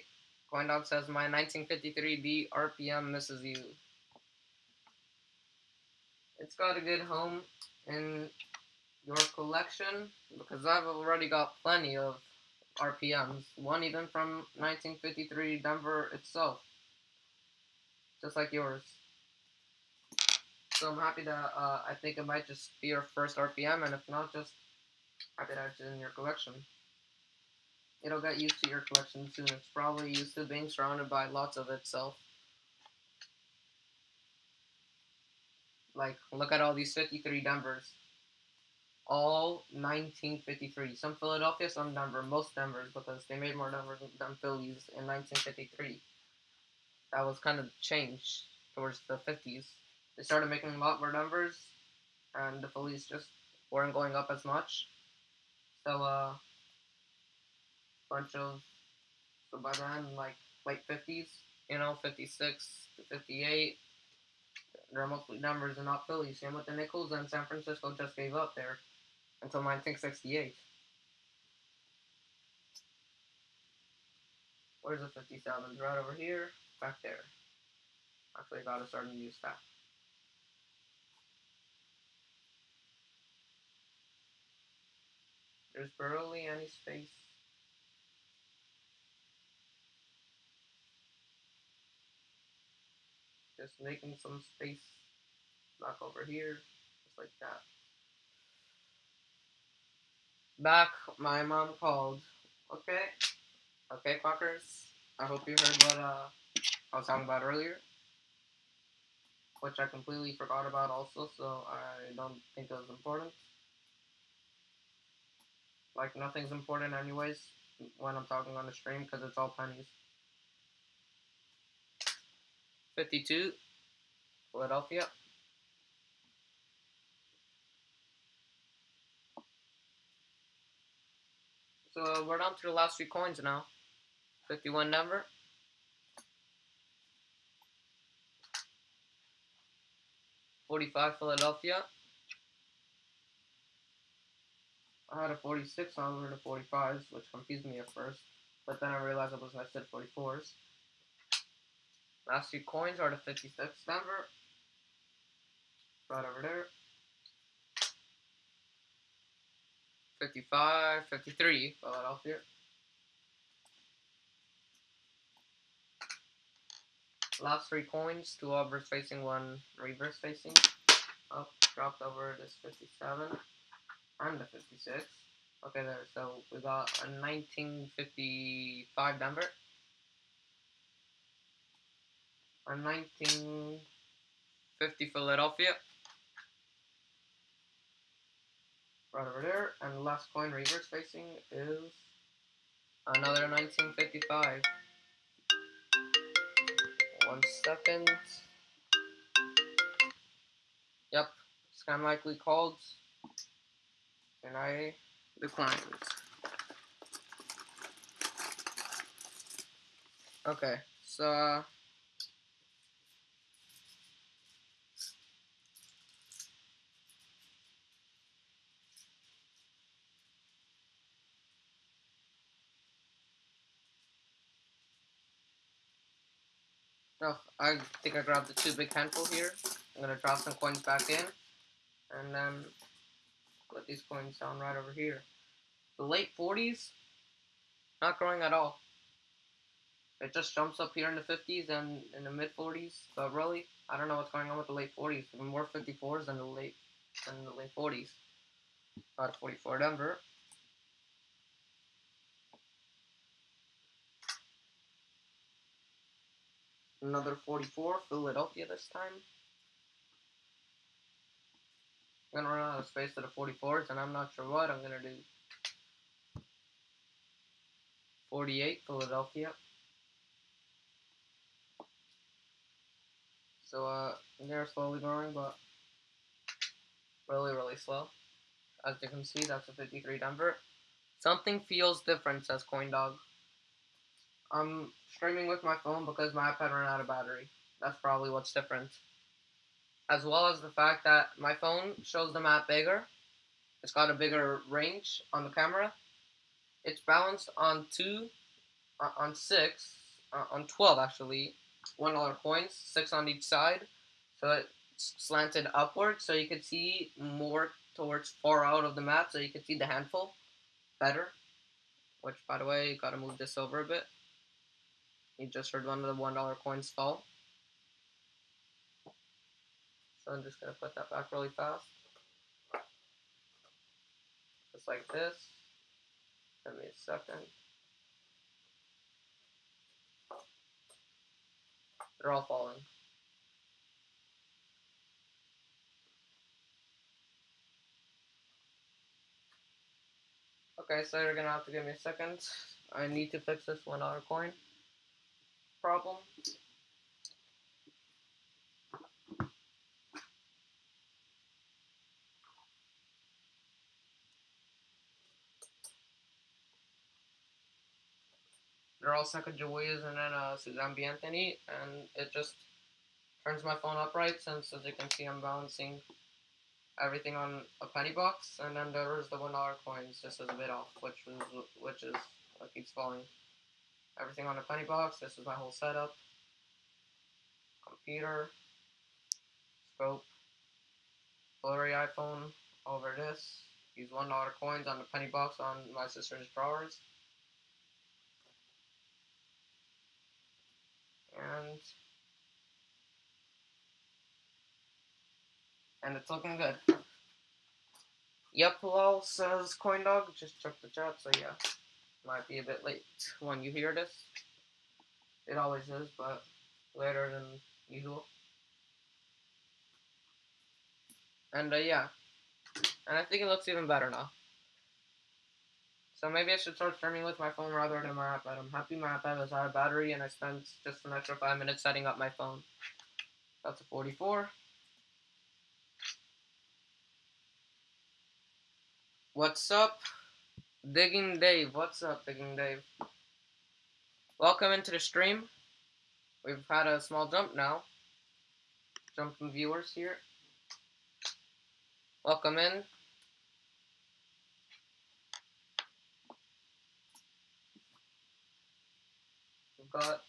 CoinDog says my 1953D RPM misses you. It's got a good home in your collection because I've already got plenty of RPMs. One even from 1953 Denver itself, just like yours. So I'm happy that I think it might just be your first RPM, and if not, just happy that it's in your collection. It'll get used to your collection soon. It's probably used to being surrounded by lots of itself. Like, look at all these 53 Denvers. All 1953. Some Philadelphia, some Denver. Most Denvers, because they made more Denvers than Phillies in 1953. That was kind of changed towards the 50s. They started making a lot more Denvers, and the Phillies just weren't going up as much. So, bunch of, so by then, like, late 50s, 56 to 58, they're mostly Denvers and not Phillies. Same with the Nickels, and San Francisco just gave up there until 1968. Where's the 57s? Right over here, back there. Actually, I gotta start to use that. There's barely any space. Just making some space back over here, just like that. Back, my mom called. Okay, Quackers. I hope you heard what I was talking about earlier, which I completely forgot about also, so I don't think it was important. Like, nothing's important anyways when I'm talking on the stream because it's all pennies. 52, Philadelphia. So we're down to the last 3 coins now. 51 Denver. 45 Philadelphia. I had a 46 on the 45s, which confused me at first. But then I realized I said 44s. Last 2 coins are the 56 Denver. Right over there. 55, 53 Philadelphia. Last 3 coins, 2 obverse facing, 1 reverse facing. Up, dropped over this 57 and the 56. Okay, there. So we got a 1955 Denver, a 1950 Philadelphia, right over there, and the last coin reverse facing is another 1955. 1 second. Yep, scam likely called, and I declined. Okay, so no, I think I grabbed the 2 big handful here. I'm gonna drop some coins back in, and then put these coins down right over here. The late 40s, not growing at all. It just jumps up here in the 50s and in the mid 40s, but really, I don't know what's going on with the late 40s. More 54s than the late 40s. Got a 44 Denver. Another 44 Philadelphia this time. I'm gonna run out of space to the 44s, and I'm not sure what I'm gonna do. 48 Philadelphia. So they're slowly growing, but really, really slow. As you can see, that's a 53 Denver. Something feels different, says CoinDog. I'm streaming with my phone because my iPad ran out of battery. That's probably what's different. As well as the fact that my phone shows the map bigger. It's got a bigger range on the camera. It's balanced on on 6, on 12 actually, $1 coins, 6 on each side. So it's slanted upward so you can see more towards far out of the map so you can see the handful better. Which, by the way, gotta move this over a bit. You just heard one of the $1 coins fall. So I'm just gonna put that back really fast. Just like this. Give me a second. They're all falling. Okay, so you're gonna have to give me a second. I need to fix this $1 coin problem. They're all Sacagaweas and then Suzanne B. Anthony, and it just turns my phone upright since, as you can see, I'm balancing everything on a penny box, and then there's the $1 coins just as a bit off, which is what keeps falling. Everything on a penny box. This is my whole setup. Computer, scope, blurry iPhone over this. These $1 coins on the penny box on my sister's drawers. And it's looking good. Yep, Lol says CoinDog. Just check the chat, so yeah. Might be a bit late when you hear this. It always is, but later than usual. And yeah. And I think it looks even better now. So maybe I should start streaming with my phone rather than my iPad. I'm happy my iPad was out of battery and I spent just an extra 5 minutes setting up my phone. That's a 44. What's up? Digging Dave. What's up, Digging Dave? Welcome into the stream. We've had a small jump now. Jump from viewers here. Welcome in. We've got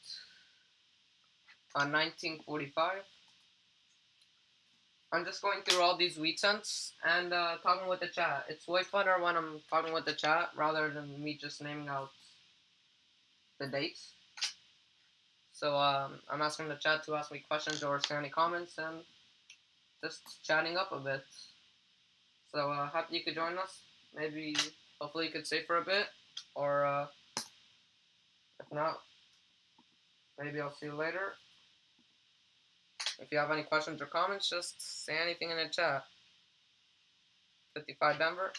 on 1945. I'm just going through all these wheat cents and talking with the chat. It's way funner when I'm talking with the chat rather than me just naming out the dates. So I'm asking the chat to ask me questions or say any comments and just chatting up a bit. So happy you could join us. Maybe, hopefully you could stay for a bit. Or if not, maybe I'll see you later. If you have any questions or comments, just say anything in the chat. 55 Denver.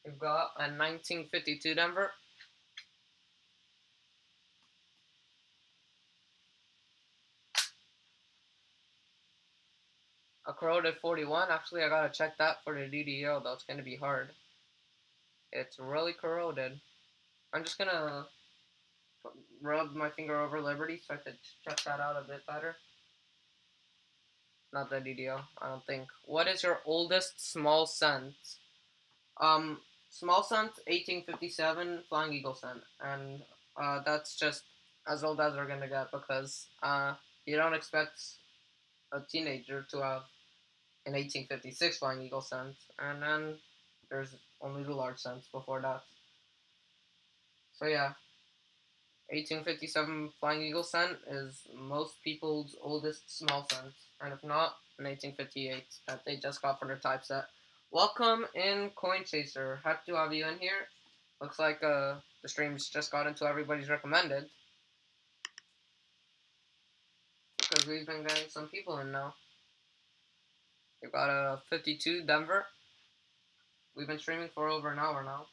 We've got a 1952 Denver. A corroded 41. Actually, I gotta check that for the DDO, though. It's gonna be hard. It's really corroded. I'm just gonna rub my finger over Liberty so I could check that out a bit better. Not the DDO, I don't think. What is your oldest small cent? Small cent, 1857 Flying Eagle cent, and that's just as old as we're gonna get because you don't expect a teenager to have an 1856 Flying Eagle cent, and then there's only the large cents before that. So yeah, 1857 Flying Eagle cent is most people's oldest small cent, and if not, an 1858 that they just got for their typeset. Welcome in, Coin Chaser. Happy to have you in here. Looks like the stream's just got into everybody's recommended because we've been getting some people in now. We've got a 52 Denver. We've been streaming for over an hour now.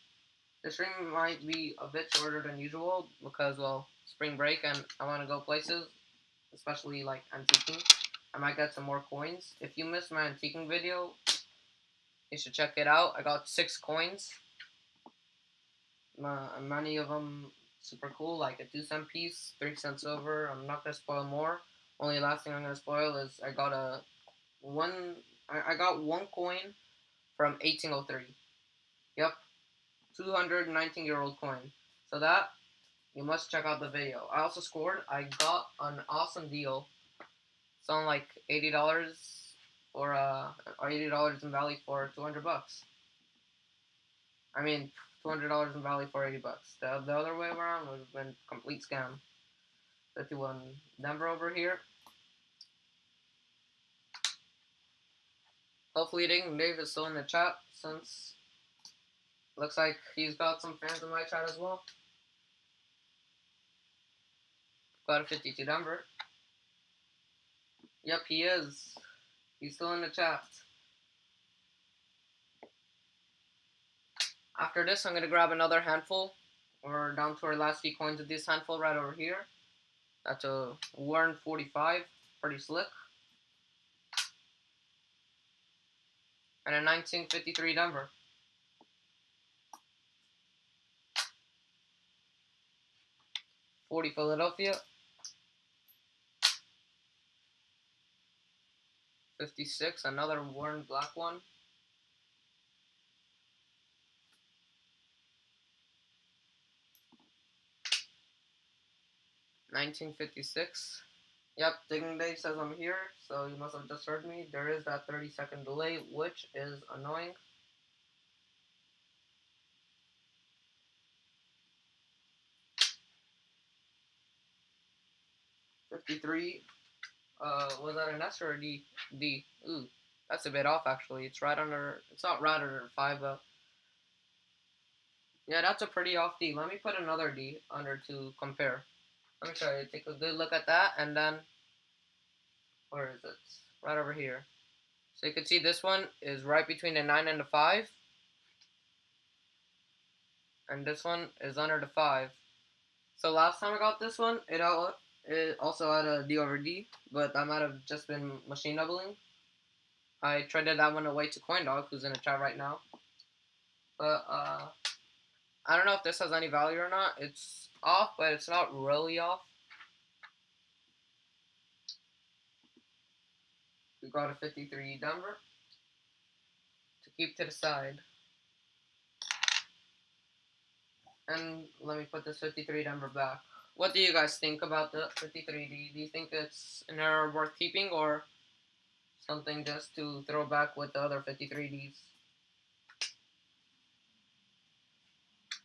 The stream might be a bit shorter than usual because, well, spring break and I want to go places, especially like antiquing. I might get some more coins. If you missed my antiquing video, you should check it out. I got 6 coins. Many of them super cool, like a 2-cent piece, 3-cent silver. I'm not gonna spoil more. Only last thing I'm gonna spoil is I got one coin from 1803. Yep, 219-year-old coin. So that you must check out the video. I also scored. I got an awesome deal. Something like $80 for or $80 in value for 200 bucks. I mean, $200 in value for 80 bucks. The other way around would have been a complete scam. 51 Denver over here. Hopefully Dave is still in the chat, since looks like he's got some fans in my chat as well. Got a 52 Denver. Yep, he is. He's still in the chat. After this, I'm going to grab another handful. We're down to our last few coins of this handful right over here. That's a Warren 45. Pretty slick. And a 1953 Denver. $40 Philadelphia. 56, another Warren black one. $19.56. Yep, Digging Dave says I'm here, so you must have just heard me. There is that 30-second delay, which is annoying. $53. Was that an S or a D? D. Ooh, that's a bit off actually. It's right under. It's not right under 5, but yeah, that's a pretty off D. Let me put another D under to compare. Let me show you. Take a good look at that, and then where is it? Right over here. So you can see this one is right between the 9 and the 5, and this one is under the 5. So last time I got this one, it also had a D over D, but that might have just been machine doubling. I traded that one away to CoinDog, who's in the chat right now. But I don't know if this has any value or not. It's off, but it's not really off. We got a 53 Denver to keep to the side. And let me put this 53 Denver back. What do you guys think about the 53D? Do you think it's an error worth keeping, or something just to throw back with the other 53Ds?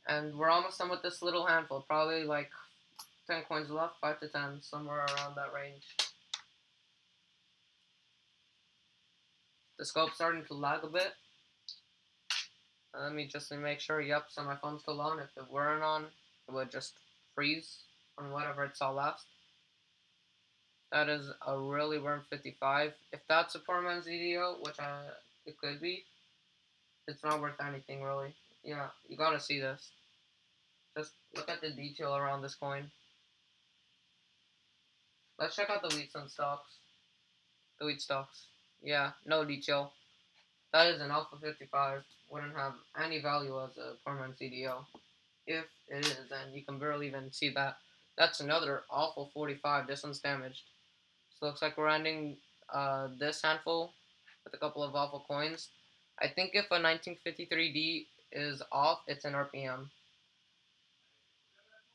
And we're almost done with this little handful. Probably like 10 coins left, 5 to 10, somewhere around that range. The scope's starting to lag a bit. Let me just make sure. Yep, so my phone's still on. If it weren't on, it would just freeze on whatever it saw last. That is a really worm 55. If that's a poor man's EDO, which it could be, it's not worth anything really. Yeah, you gotta see this. Just look at the detail around this coin. Let's check out the wheat stocks. The wheat stocks. Yeah, no detail. That is an Alpha 55. Wouldn't have any value as a poor man's EDO. If it is, and you can barely even see that. That's another awful 45. This one's damaged. So looks like we're ending this handful with a couple of awful coins. I think if a 1953D is off, it's an RPM.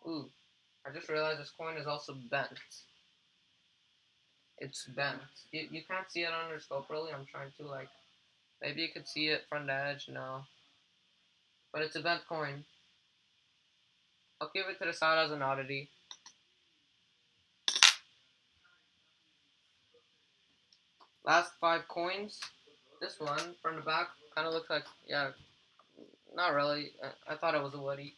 Ooh, I just realized this coin is also bent. It's bent. You can't see it under scope really. I'm trying to like, maybe you could see it from the edge. No, but it's a bent coin. I'll give it to the side as an oddity. Last 5 coins. This one from the back kind of looks like, yeah, not really. I thought it was a woody.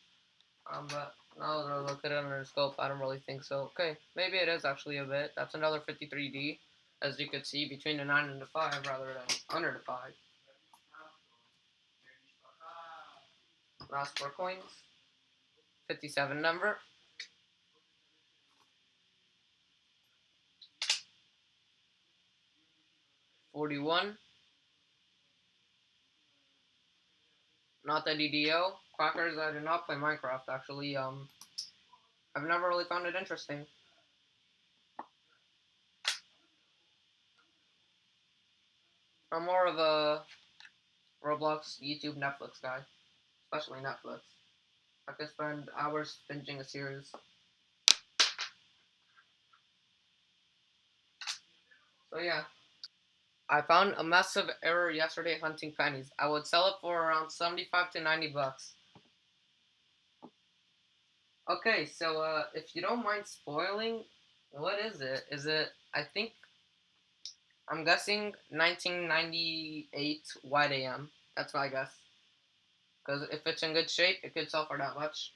But now that I look at it under the scope, I don't really think so. Okay, maybe it is actually a bit. That's another 53D, as you could see, between the 9 and the 5 rather than under the 5. Last 4 coins. 57 number. 41. Not the DDO. Quackers, I do not play Minecraft, actually. I've never really found it interesting. I'm more of a Roblox, YouTube, Netflix guy. Especially Netflix. I could spend hours binging a series. So yeah. I found a massive error yesterday hunting pennies. I would sell it for around 75 to 90 bucks. Okay, so if you don't mind spoiling, what is it? Is it, I think, I'm guessing 1998 wide AM. That's my guess. Because if it's in good shape, it could sell for that much.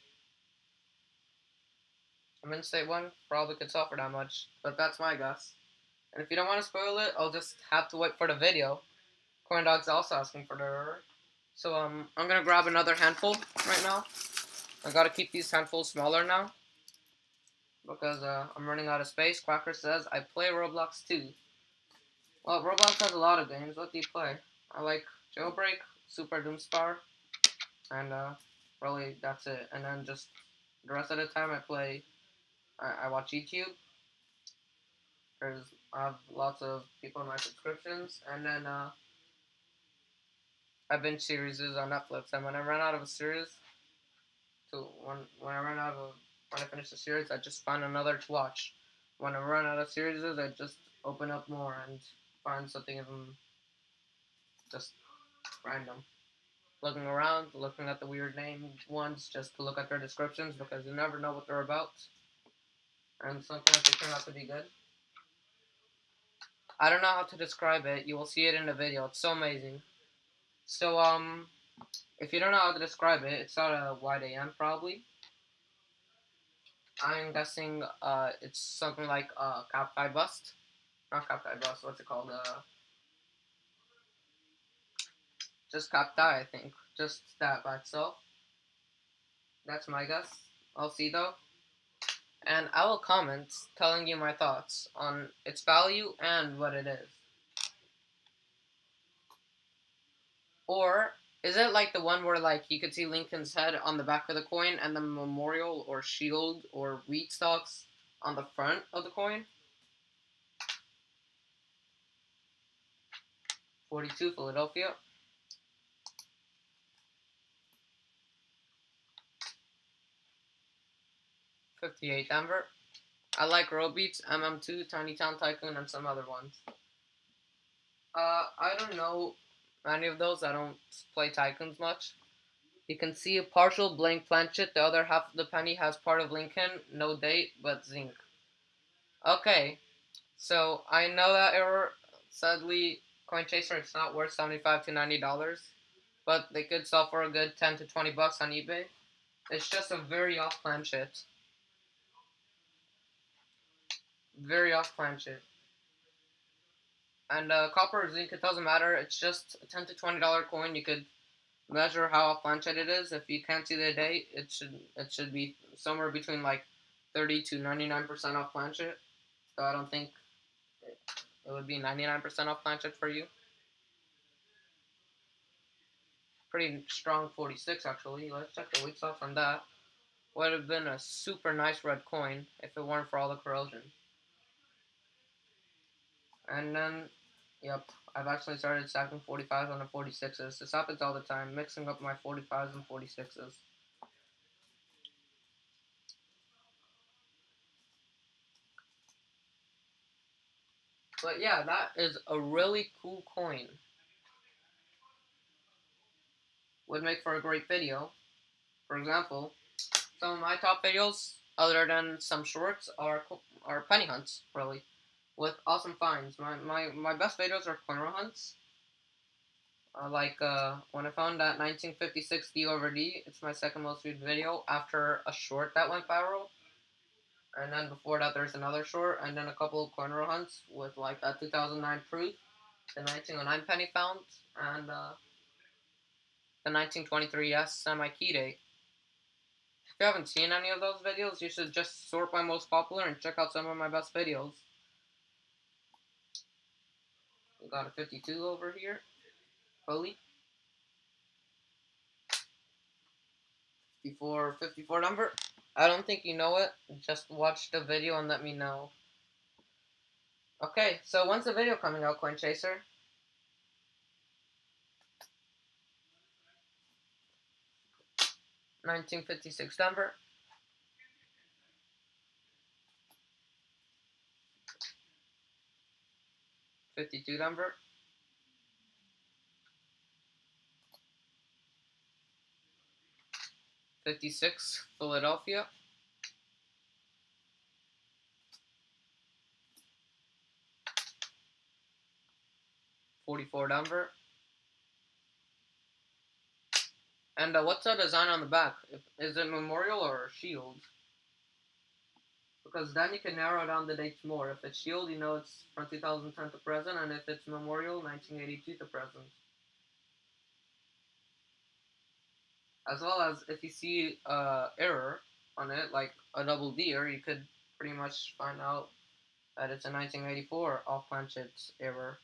A Mint-State one probably could sell for that much, but that's my guess. And if you don't want to spoil it, I'll just have to wait for the video. CoinDog's also asking for the error. So I'm gonna grab another handful right now. I gotta keep these handfuls smaller now because I'm running out of space. Quacker says I play Roblox too. Well, Roblox has a lot of games. What do you play? I like Jailbreak, Super Doomstar, and really that's it. And then just the rest of the time I play. I watch YouTube. I have lots of people in my subscriptions, and then I binge series on Netflix. And when I run out of a series, when I run out of when I finish the series, I just find another to watch. When I run out of series, I just open up more and find something of them just random. Looking around, looking at the weird name ones, just to look at their descriptions because you never know what they're about. And sometimes they turn out to be good. I don't know how to describe it. You will see it in the video. It's so amazing. So if you don't know how to describe it, it's not a wide AM probably. I'm guessing it's something like Cap Bust. Not Cap Bust. What's it called? Just Cap I think. Just that by itself. That's my guess. I'll see though. And I will comment telling you my thoughts on its value and what it is. Or is it like the one where like you could see Lincoln's head on the back of the coin and the memorial or shield or wheat stalks on the front of the coin? 42 Philadelphia. 58 Denver. I like Road Beats, MM2, Tiny Town Tycoon, and some other ones. I don't know any of those. I don't play Tycoons much. You can see a partial blank planchet. The other half of the penny has part of Lincoln, no date, but zinc. Okay, so I know that error. Sadly, CoinChaser, it's not worth $75 to $90, but they could sell for a good 10 to 20 bucks on eBay. It's just a very off planchet. Very off planchet. And copper or zinc, it doesn't matter. It's just a $10 to $20 coin. You could measure how off planchet it is. If you can't see the date, it should be somewhere between like 30 to 99% off planchet. So I don't think it would be 99% off planchet for you. Pretty strong 46 actually. Let's check the weight stocks on that. Would have been a super nice red coin if it weren't for all the corrosion. And then, yep, I've actually started stacking 45s on the 46s. This happens all the time, mixing up my 45s and 46s. But yeah, that is a really cool coin. Would make for a great video. For example, some of my top videos, other than some shorts, are penny hunts, really, with awesome finds. My best videos are corner hunts. Like when I found that 1956 D over D, it's my second most viewed video after a short that went viral. And then before that, there's another short, and then a couple of corner hunts with like that 2009 proof, the 1909 penny found, and the 1923 S semi-key date. If you haven't seen any of those videos, you should just sort by most popular and check out some of my best videos. Got a 52 over here. Holy. 54 number. I don't think you know it. Just watch the video and let me know. Okay, so when's the video coming out, Coin Chaser? 1956 number. 52 number. 56 Philadelphia. 44 Denver. And what's the design on the back? Is it memorial or shield? Because then you can narrow down the dates more. If it's shield, you know it's from 2010 to present, and if it's memorial, 1982 to present. As well as if you see error on it, like a double D error, you could pretty much find out that it's a 1984 off-planchet error,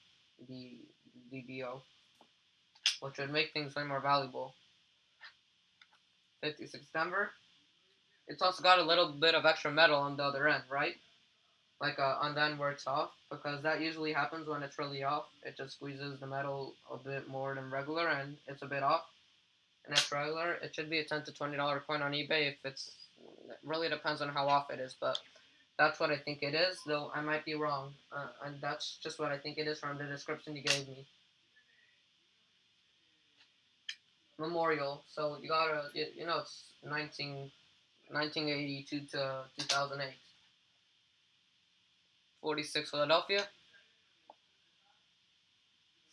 the DBO, which would make things way more valuable. 56 Denver. It's also got a little bit of extra metal on the other end, right? Like on the end where it's off, because that usually happens when it's really off. It just squeezes the metal a bit more than regular, and it's a bit off. And that's regular. It should be a $10 to $20 coin on eBay. If it's, it really depends on how off it is, but that's what I think it is. Though I might be wrong, and that's just what I think it is from the description you gave me. Memorial. So you gotta, you know, it's 1982 to 2008. 46 Philadelphia.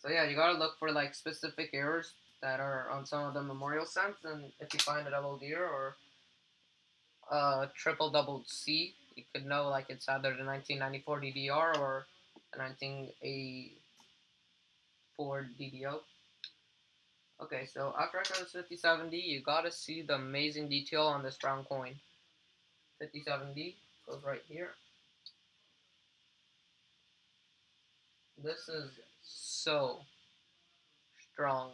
So yeah, you gotta look for like specific errors that are on some of the memorial cents, and if you find a double D or triple double C, you could know like it's either the 1994 DDR or the 1984 DDO. Okay, so after I got this 57D, you gotta see the amazing detail on this brown coin. 57D goes right here. This is so strong.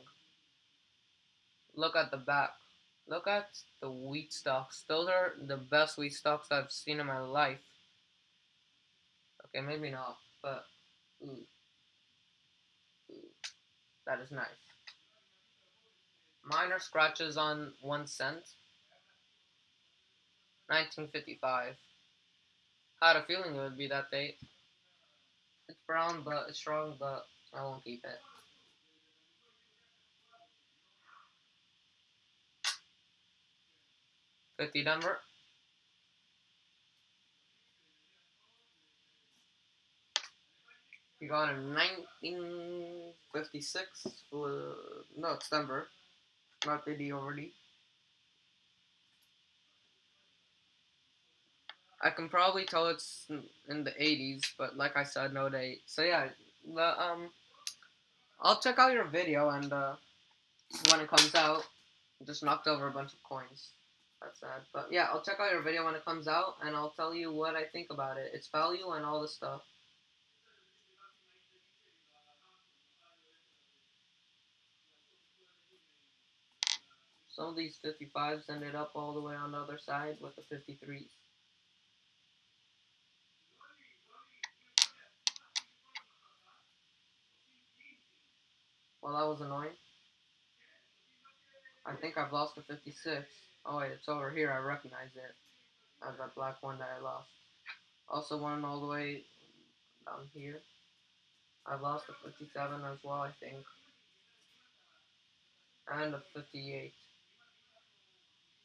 Look at the back. Look at the wheat stalks. Those are the best wheat stalks I've seen in my life. Okay, maybe not, but ooh, that is nice. Minor scratches on 1 cent. 1955. Had a feeling it would be that date. It's brown, but it's strong, but I won't keep it. $50 Denver. You got a 1956. No, it's Denver. Not the D already. I can probably tell it's in the 80s, but like I said, no date. So yeah, I'll check out your video, and when it comes out, just knocked over a bunch of coins. That's sad. But yeah, I'll check out your video when it comes out, and I'll tell you what I think about it. Its value and all this stuff. Some of these 55s ended up all the way on the other side with the 53s. Well, that was annoying. I think I've lost a 56. Oh wait, it's over here. I recognize it. That's that black one that I lost. Also one all the way down here. I've lost a 57 as well, I think. And a 58.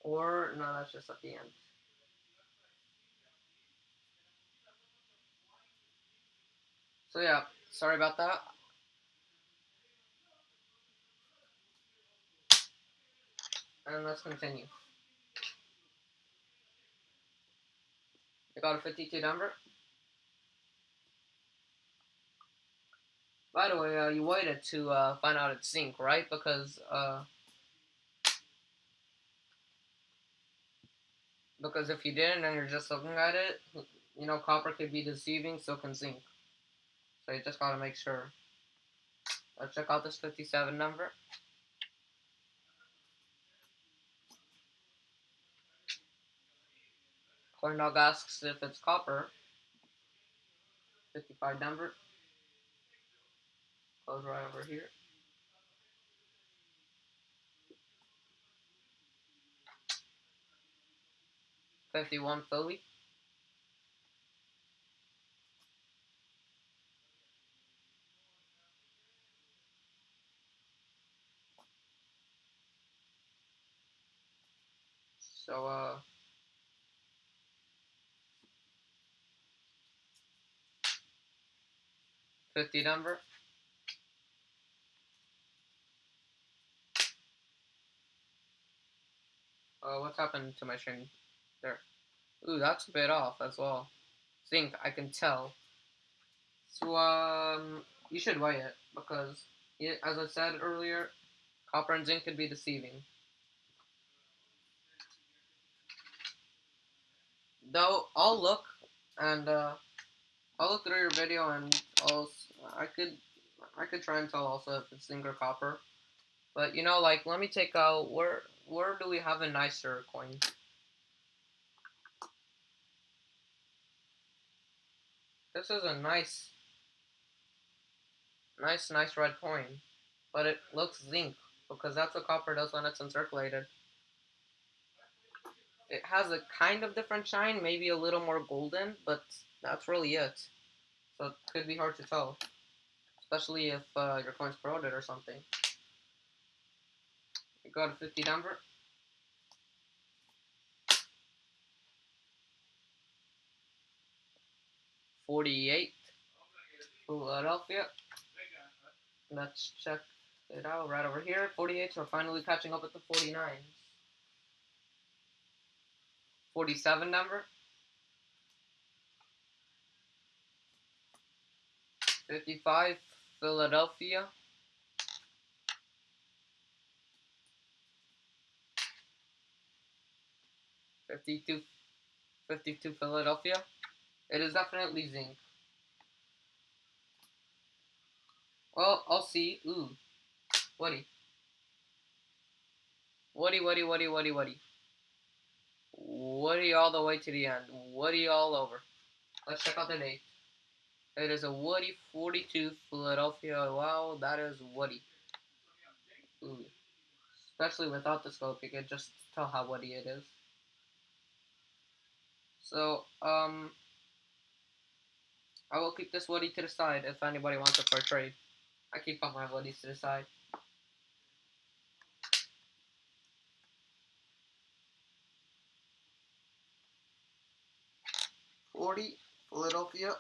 Or, no, that's just at the end. So yeah, sorry about that. And let's continue. I got a 52 Denver. By the way, you waited to find out its zinc, right? Because if you didn't and you're just looking at it, you know, copper could be deceiving, so can zinc. So you just gotta make sure. Let's check out this 57 number. CoinDog asks if it's copper. 55 number. Goes right over here. 51 Philly. So 50 number. What's happened to my string there? Ooh, that's a bit off as well. Zinc, I can tell. So you should weigh it because, as I said earlier, copper and zinc could be deceiving. Though I'll look and I'll look through your video and I could try and tell also if it's zinc or copper. But like let me take out where do we have a nicer coin? This is a nice red coin, but it looks zinc because that's what copper does when it's uncirculated. It has a kind of different shine, maybe a little more golden, but that's really it. So it could be hard to tell, especially if your coin's corroded or something. You got a 50 number. 48, Philadelphia. Let's check it out right over here. 48s are finally catching up with the 49s. 47 number. 55, Philadelphia. 52, 52, Philadelphia. It is definitely zinc. Well, I'll see. Ooh, Woody. Woody, Woody, Woody, Woody, Woody. Woody all the way to the end. Woody all over. Let's check out the date. It is a Woody 42 Philadelphia. Wow, that is Woody. Ooh. Especially without the scope, you can just tell how Woody it is. So, I will keep this Woody to the side if anybody wants it for a trade. I keep all my Woodies to the side. 40, Philadelphia.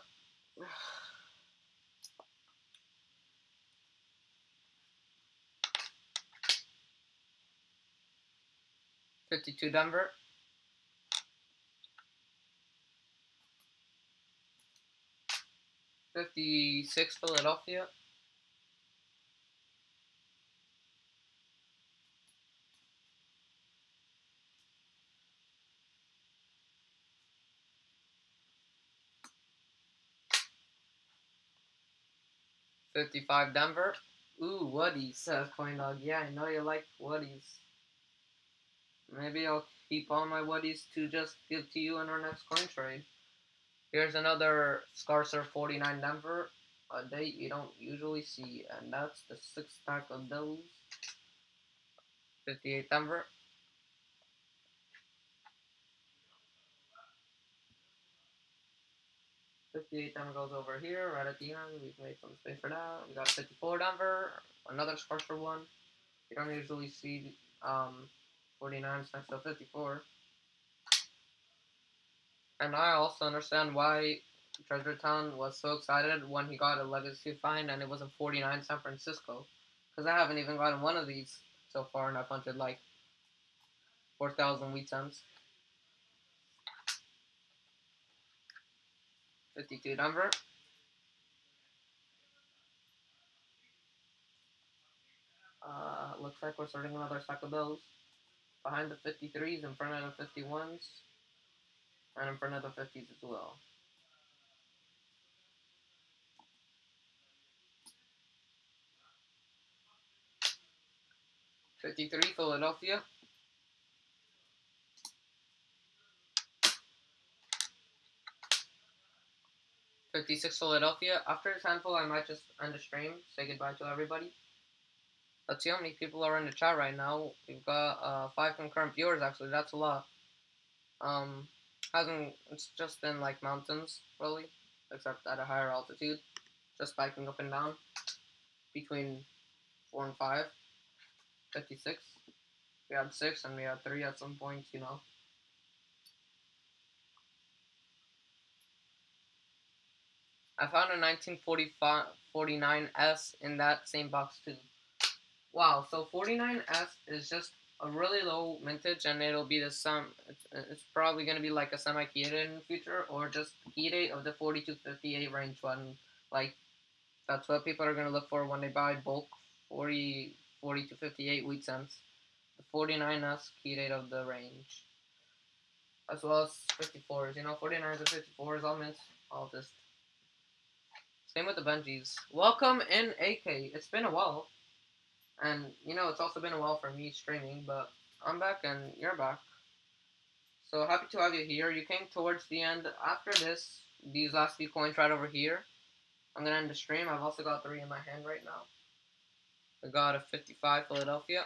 52, Denver. 56, Philadelphia. 55, Denver. Ooh, Woodies, says CoinDog. Yeah, I know you like Woodies. Maybe I'll keep all my Woodies to just give to you in our next coin trade. Here's another Scarcer 49 Denver, a date you don't usually see, and that's the 6th pack of those. 58 Denver. 58 Denver goes over here, right at the end. We've made some space for that. We got 54 Denver, another Scarcer one. You don't usually see 49s next to 54. And I also understand why Treasure Town was so excited when he got a legacy find and it was a 49 San Francisco. Because I haven't even gotten one of these so far and I've hunted like 4,000 wheat cents. 52 Denver. Looks like we're starting another stack of those. Behind the 53s, in front of the 51s, and in front of the 50s as well. 53 Philadelphia. 56 Philadelphia. After this handful, I might just end the stream. Say goodbye to everybody. Let's see how many people are in the chat right now. We've got 5 concurrent viewers actually. That's a lot. Hasn't it's just been like mountains really, except at a higher altitude, just spiking up and down between 4 and 5. 56. We had 6 and we had 3 at some point, you know. I found a 1949S in that same box too. Wow, so 49S is just a really low mintage, and it'll be the sum. It's probably going to be like a semi-keyed in the future, or just keyed of the 4258 range one. Like, that's what people are going to look for when they buy bulk 4258 wheat cents. The 49S keyed of the range. As well as 54s. You know, 49s and 54s, all mints, all just. Same with the Benjis. Welcome in, AK. It's been a while. And, you know, it's also been a while for me streaming, but I'm back and you're back. So happy to have you here. You came towards the end. After this, these last few coins right over here, I'm going to end the stream. I've also got 3 in my hand right now. I got a 55 Philadelphia.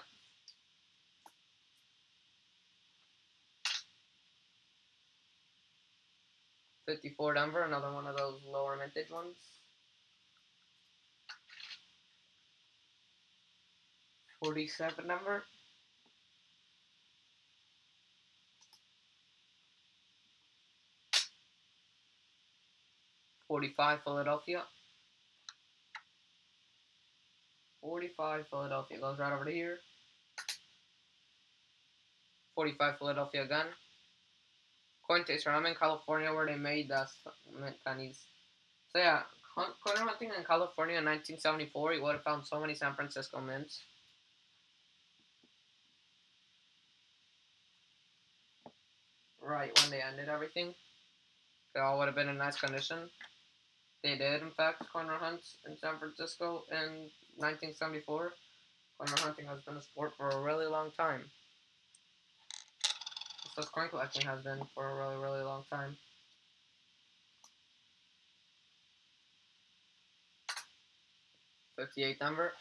54 Denver, another one of those lower mintage ones. 47 Denver. 45 Philadelphia. 45 Philadelphia goes right over to here. 45 Philadelphia again. Coin Taster. I'm in California where they made the mint pennies. So yeah, coin hunting in California in 1974, you would have found so many San Francisco mints. Right when they ended everything, they all would have been in nice condition. They did, in fact, corner hunts in San Francisco in 1974. Corner hunting has been a sport for a really long time. So coin collecting has been for a really, really long time. 58 Denver.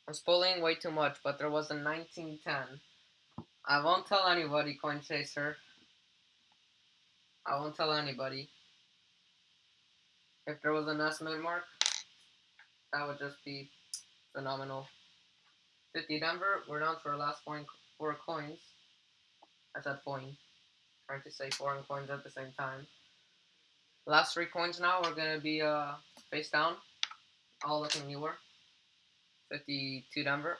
I'm spoiling way too much, but there was a 1910. I won't tell anybody, Coin Chaser. I won't tell anybody. If there was an estimate mark, that would just be phenomenal. 50 Denver. We're down to our last 4 coins. I said coin. Trying to say foreign coins at the same time. Last 3 coins now are going to be face down. All looking newer. 52 Denver.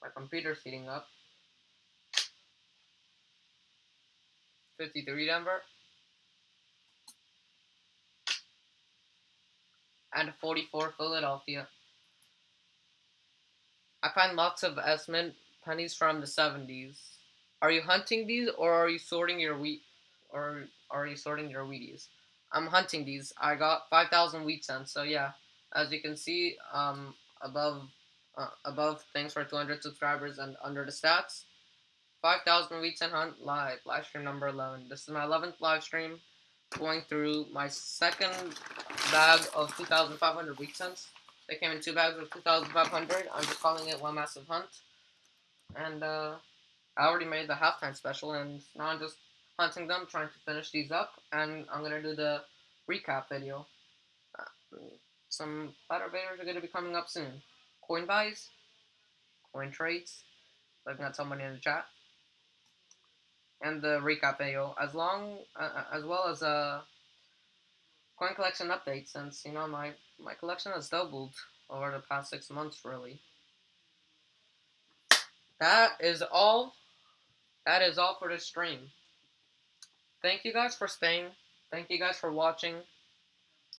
My computer's heating up. 53 Denver. And 44 Philadelphia. I find lots of S-mint pennies from the 70s. Are you hunting these, or are you sorting your wheat, or are you sorting your Wheaties? I'm hunting these. I got 5,000 wheat cents. So yeah, as you can see, above thanks for 200 subscribers and under the stats, 5,000 wheat cent hunt live stream number 11. This is my 11th live stream, going through my second bag of 2,500 wheat cents. They came in 2 bags of 2,500. I'm just calling it one massive hunt. And I already made the halftime special, and now I'm just hunting them, trying to finish these up, and I'm going to do the recap video. Some better videos are going to be coming up soon. Coin buys, coin trades, looking at somebody in the chat, and the recap video, as well as coin collection update, since, you know, my collection has doubled over the past 6 months, really. That is all for this stream. Thank you guys for staying. Thank you guys for watching.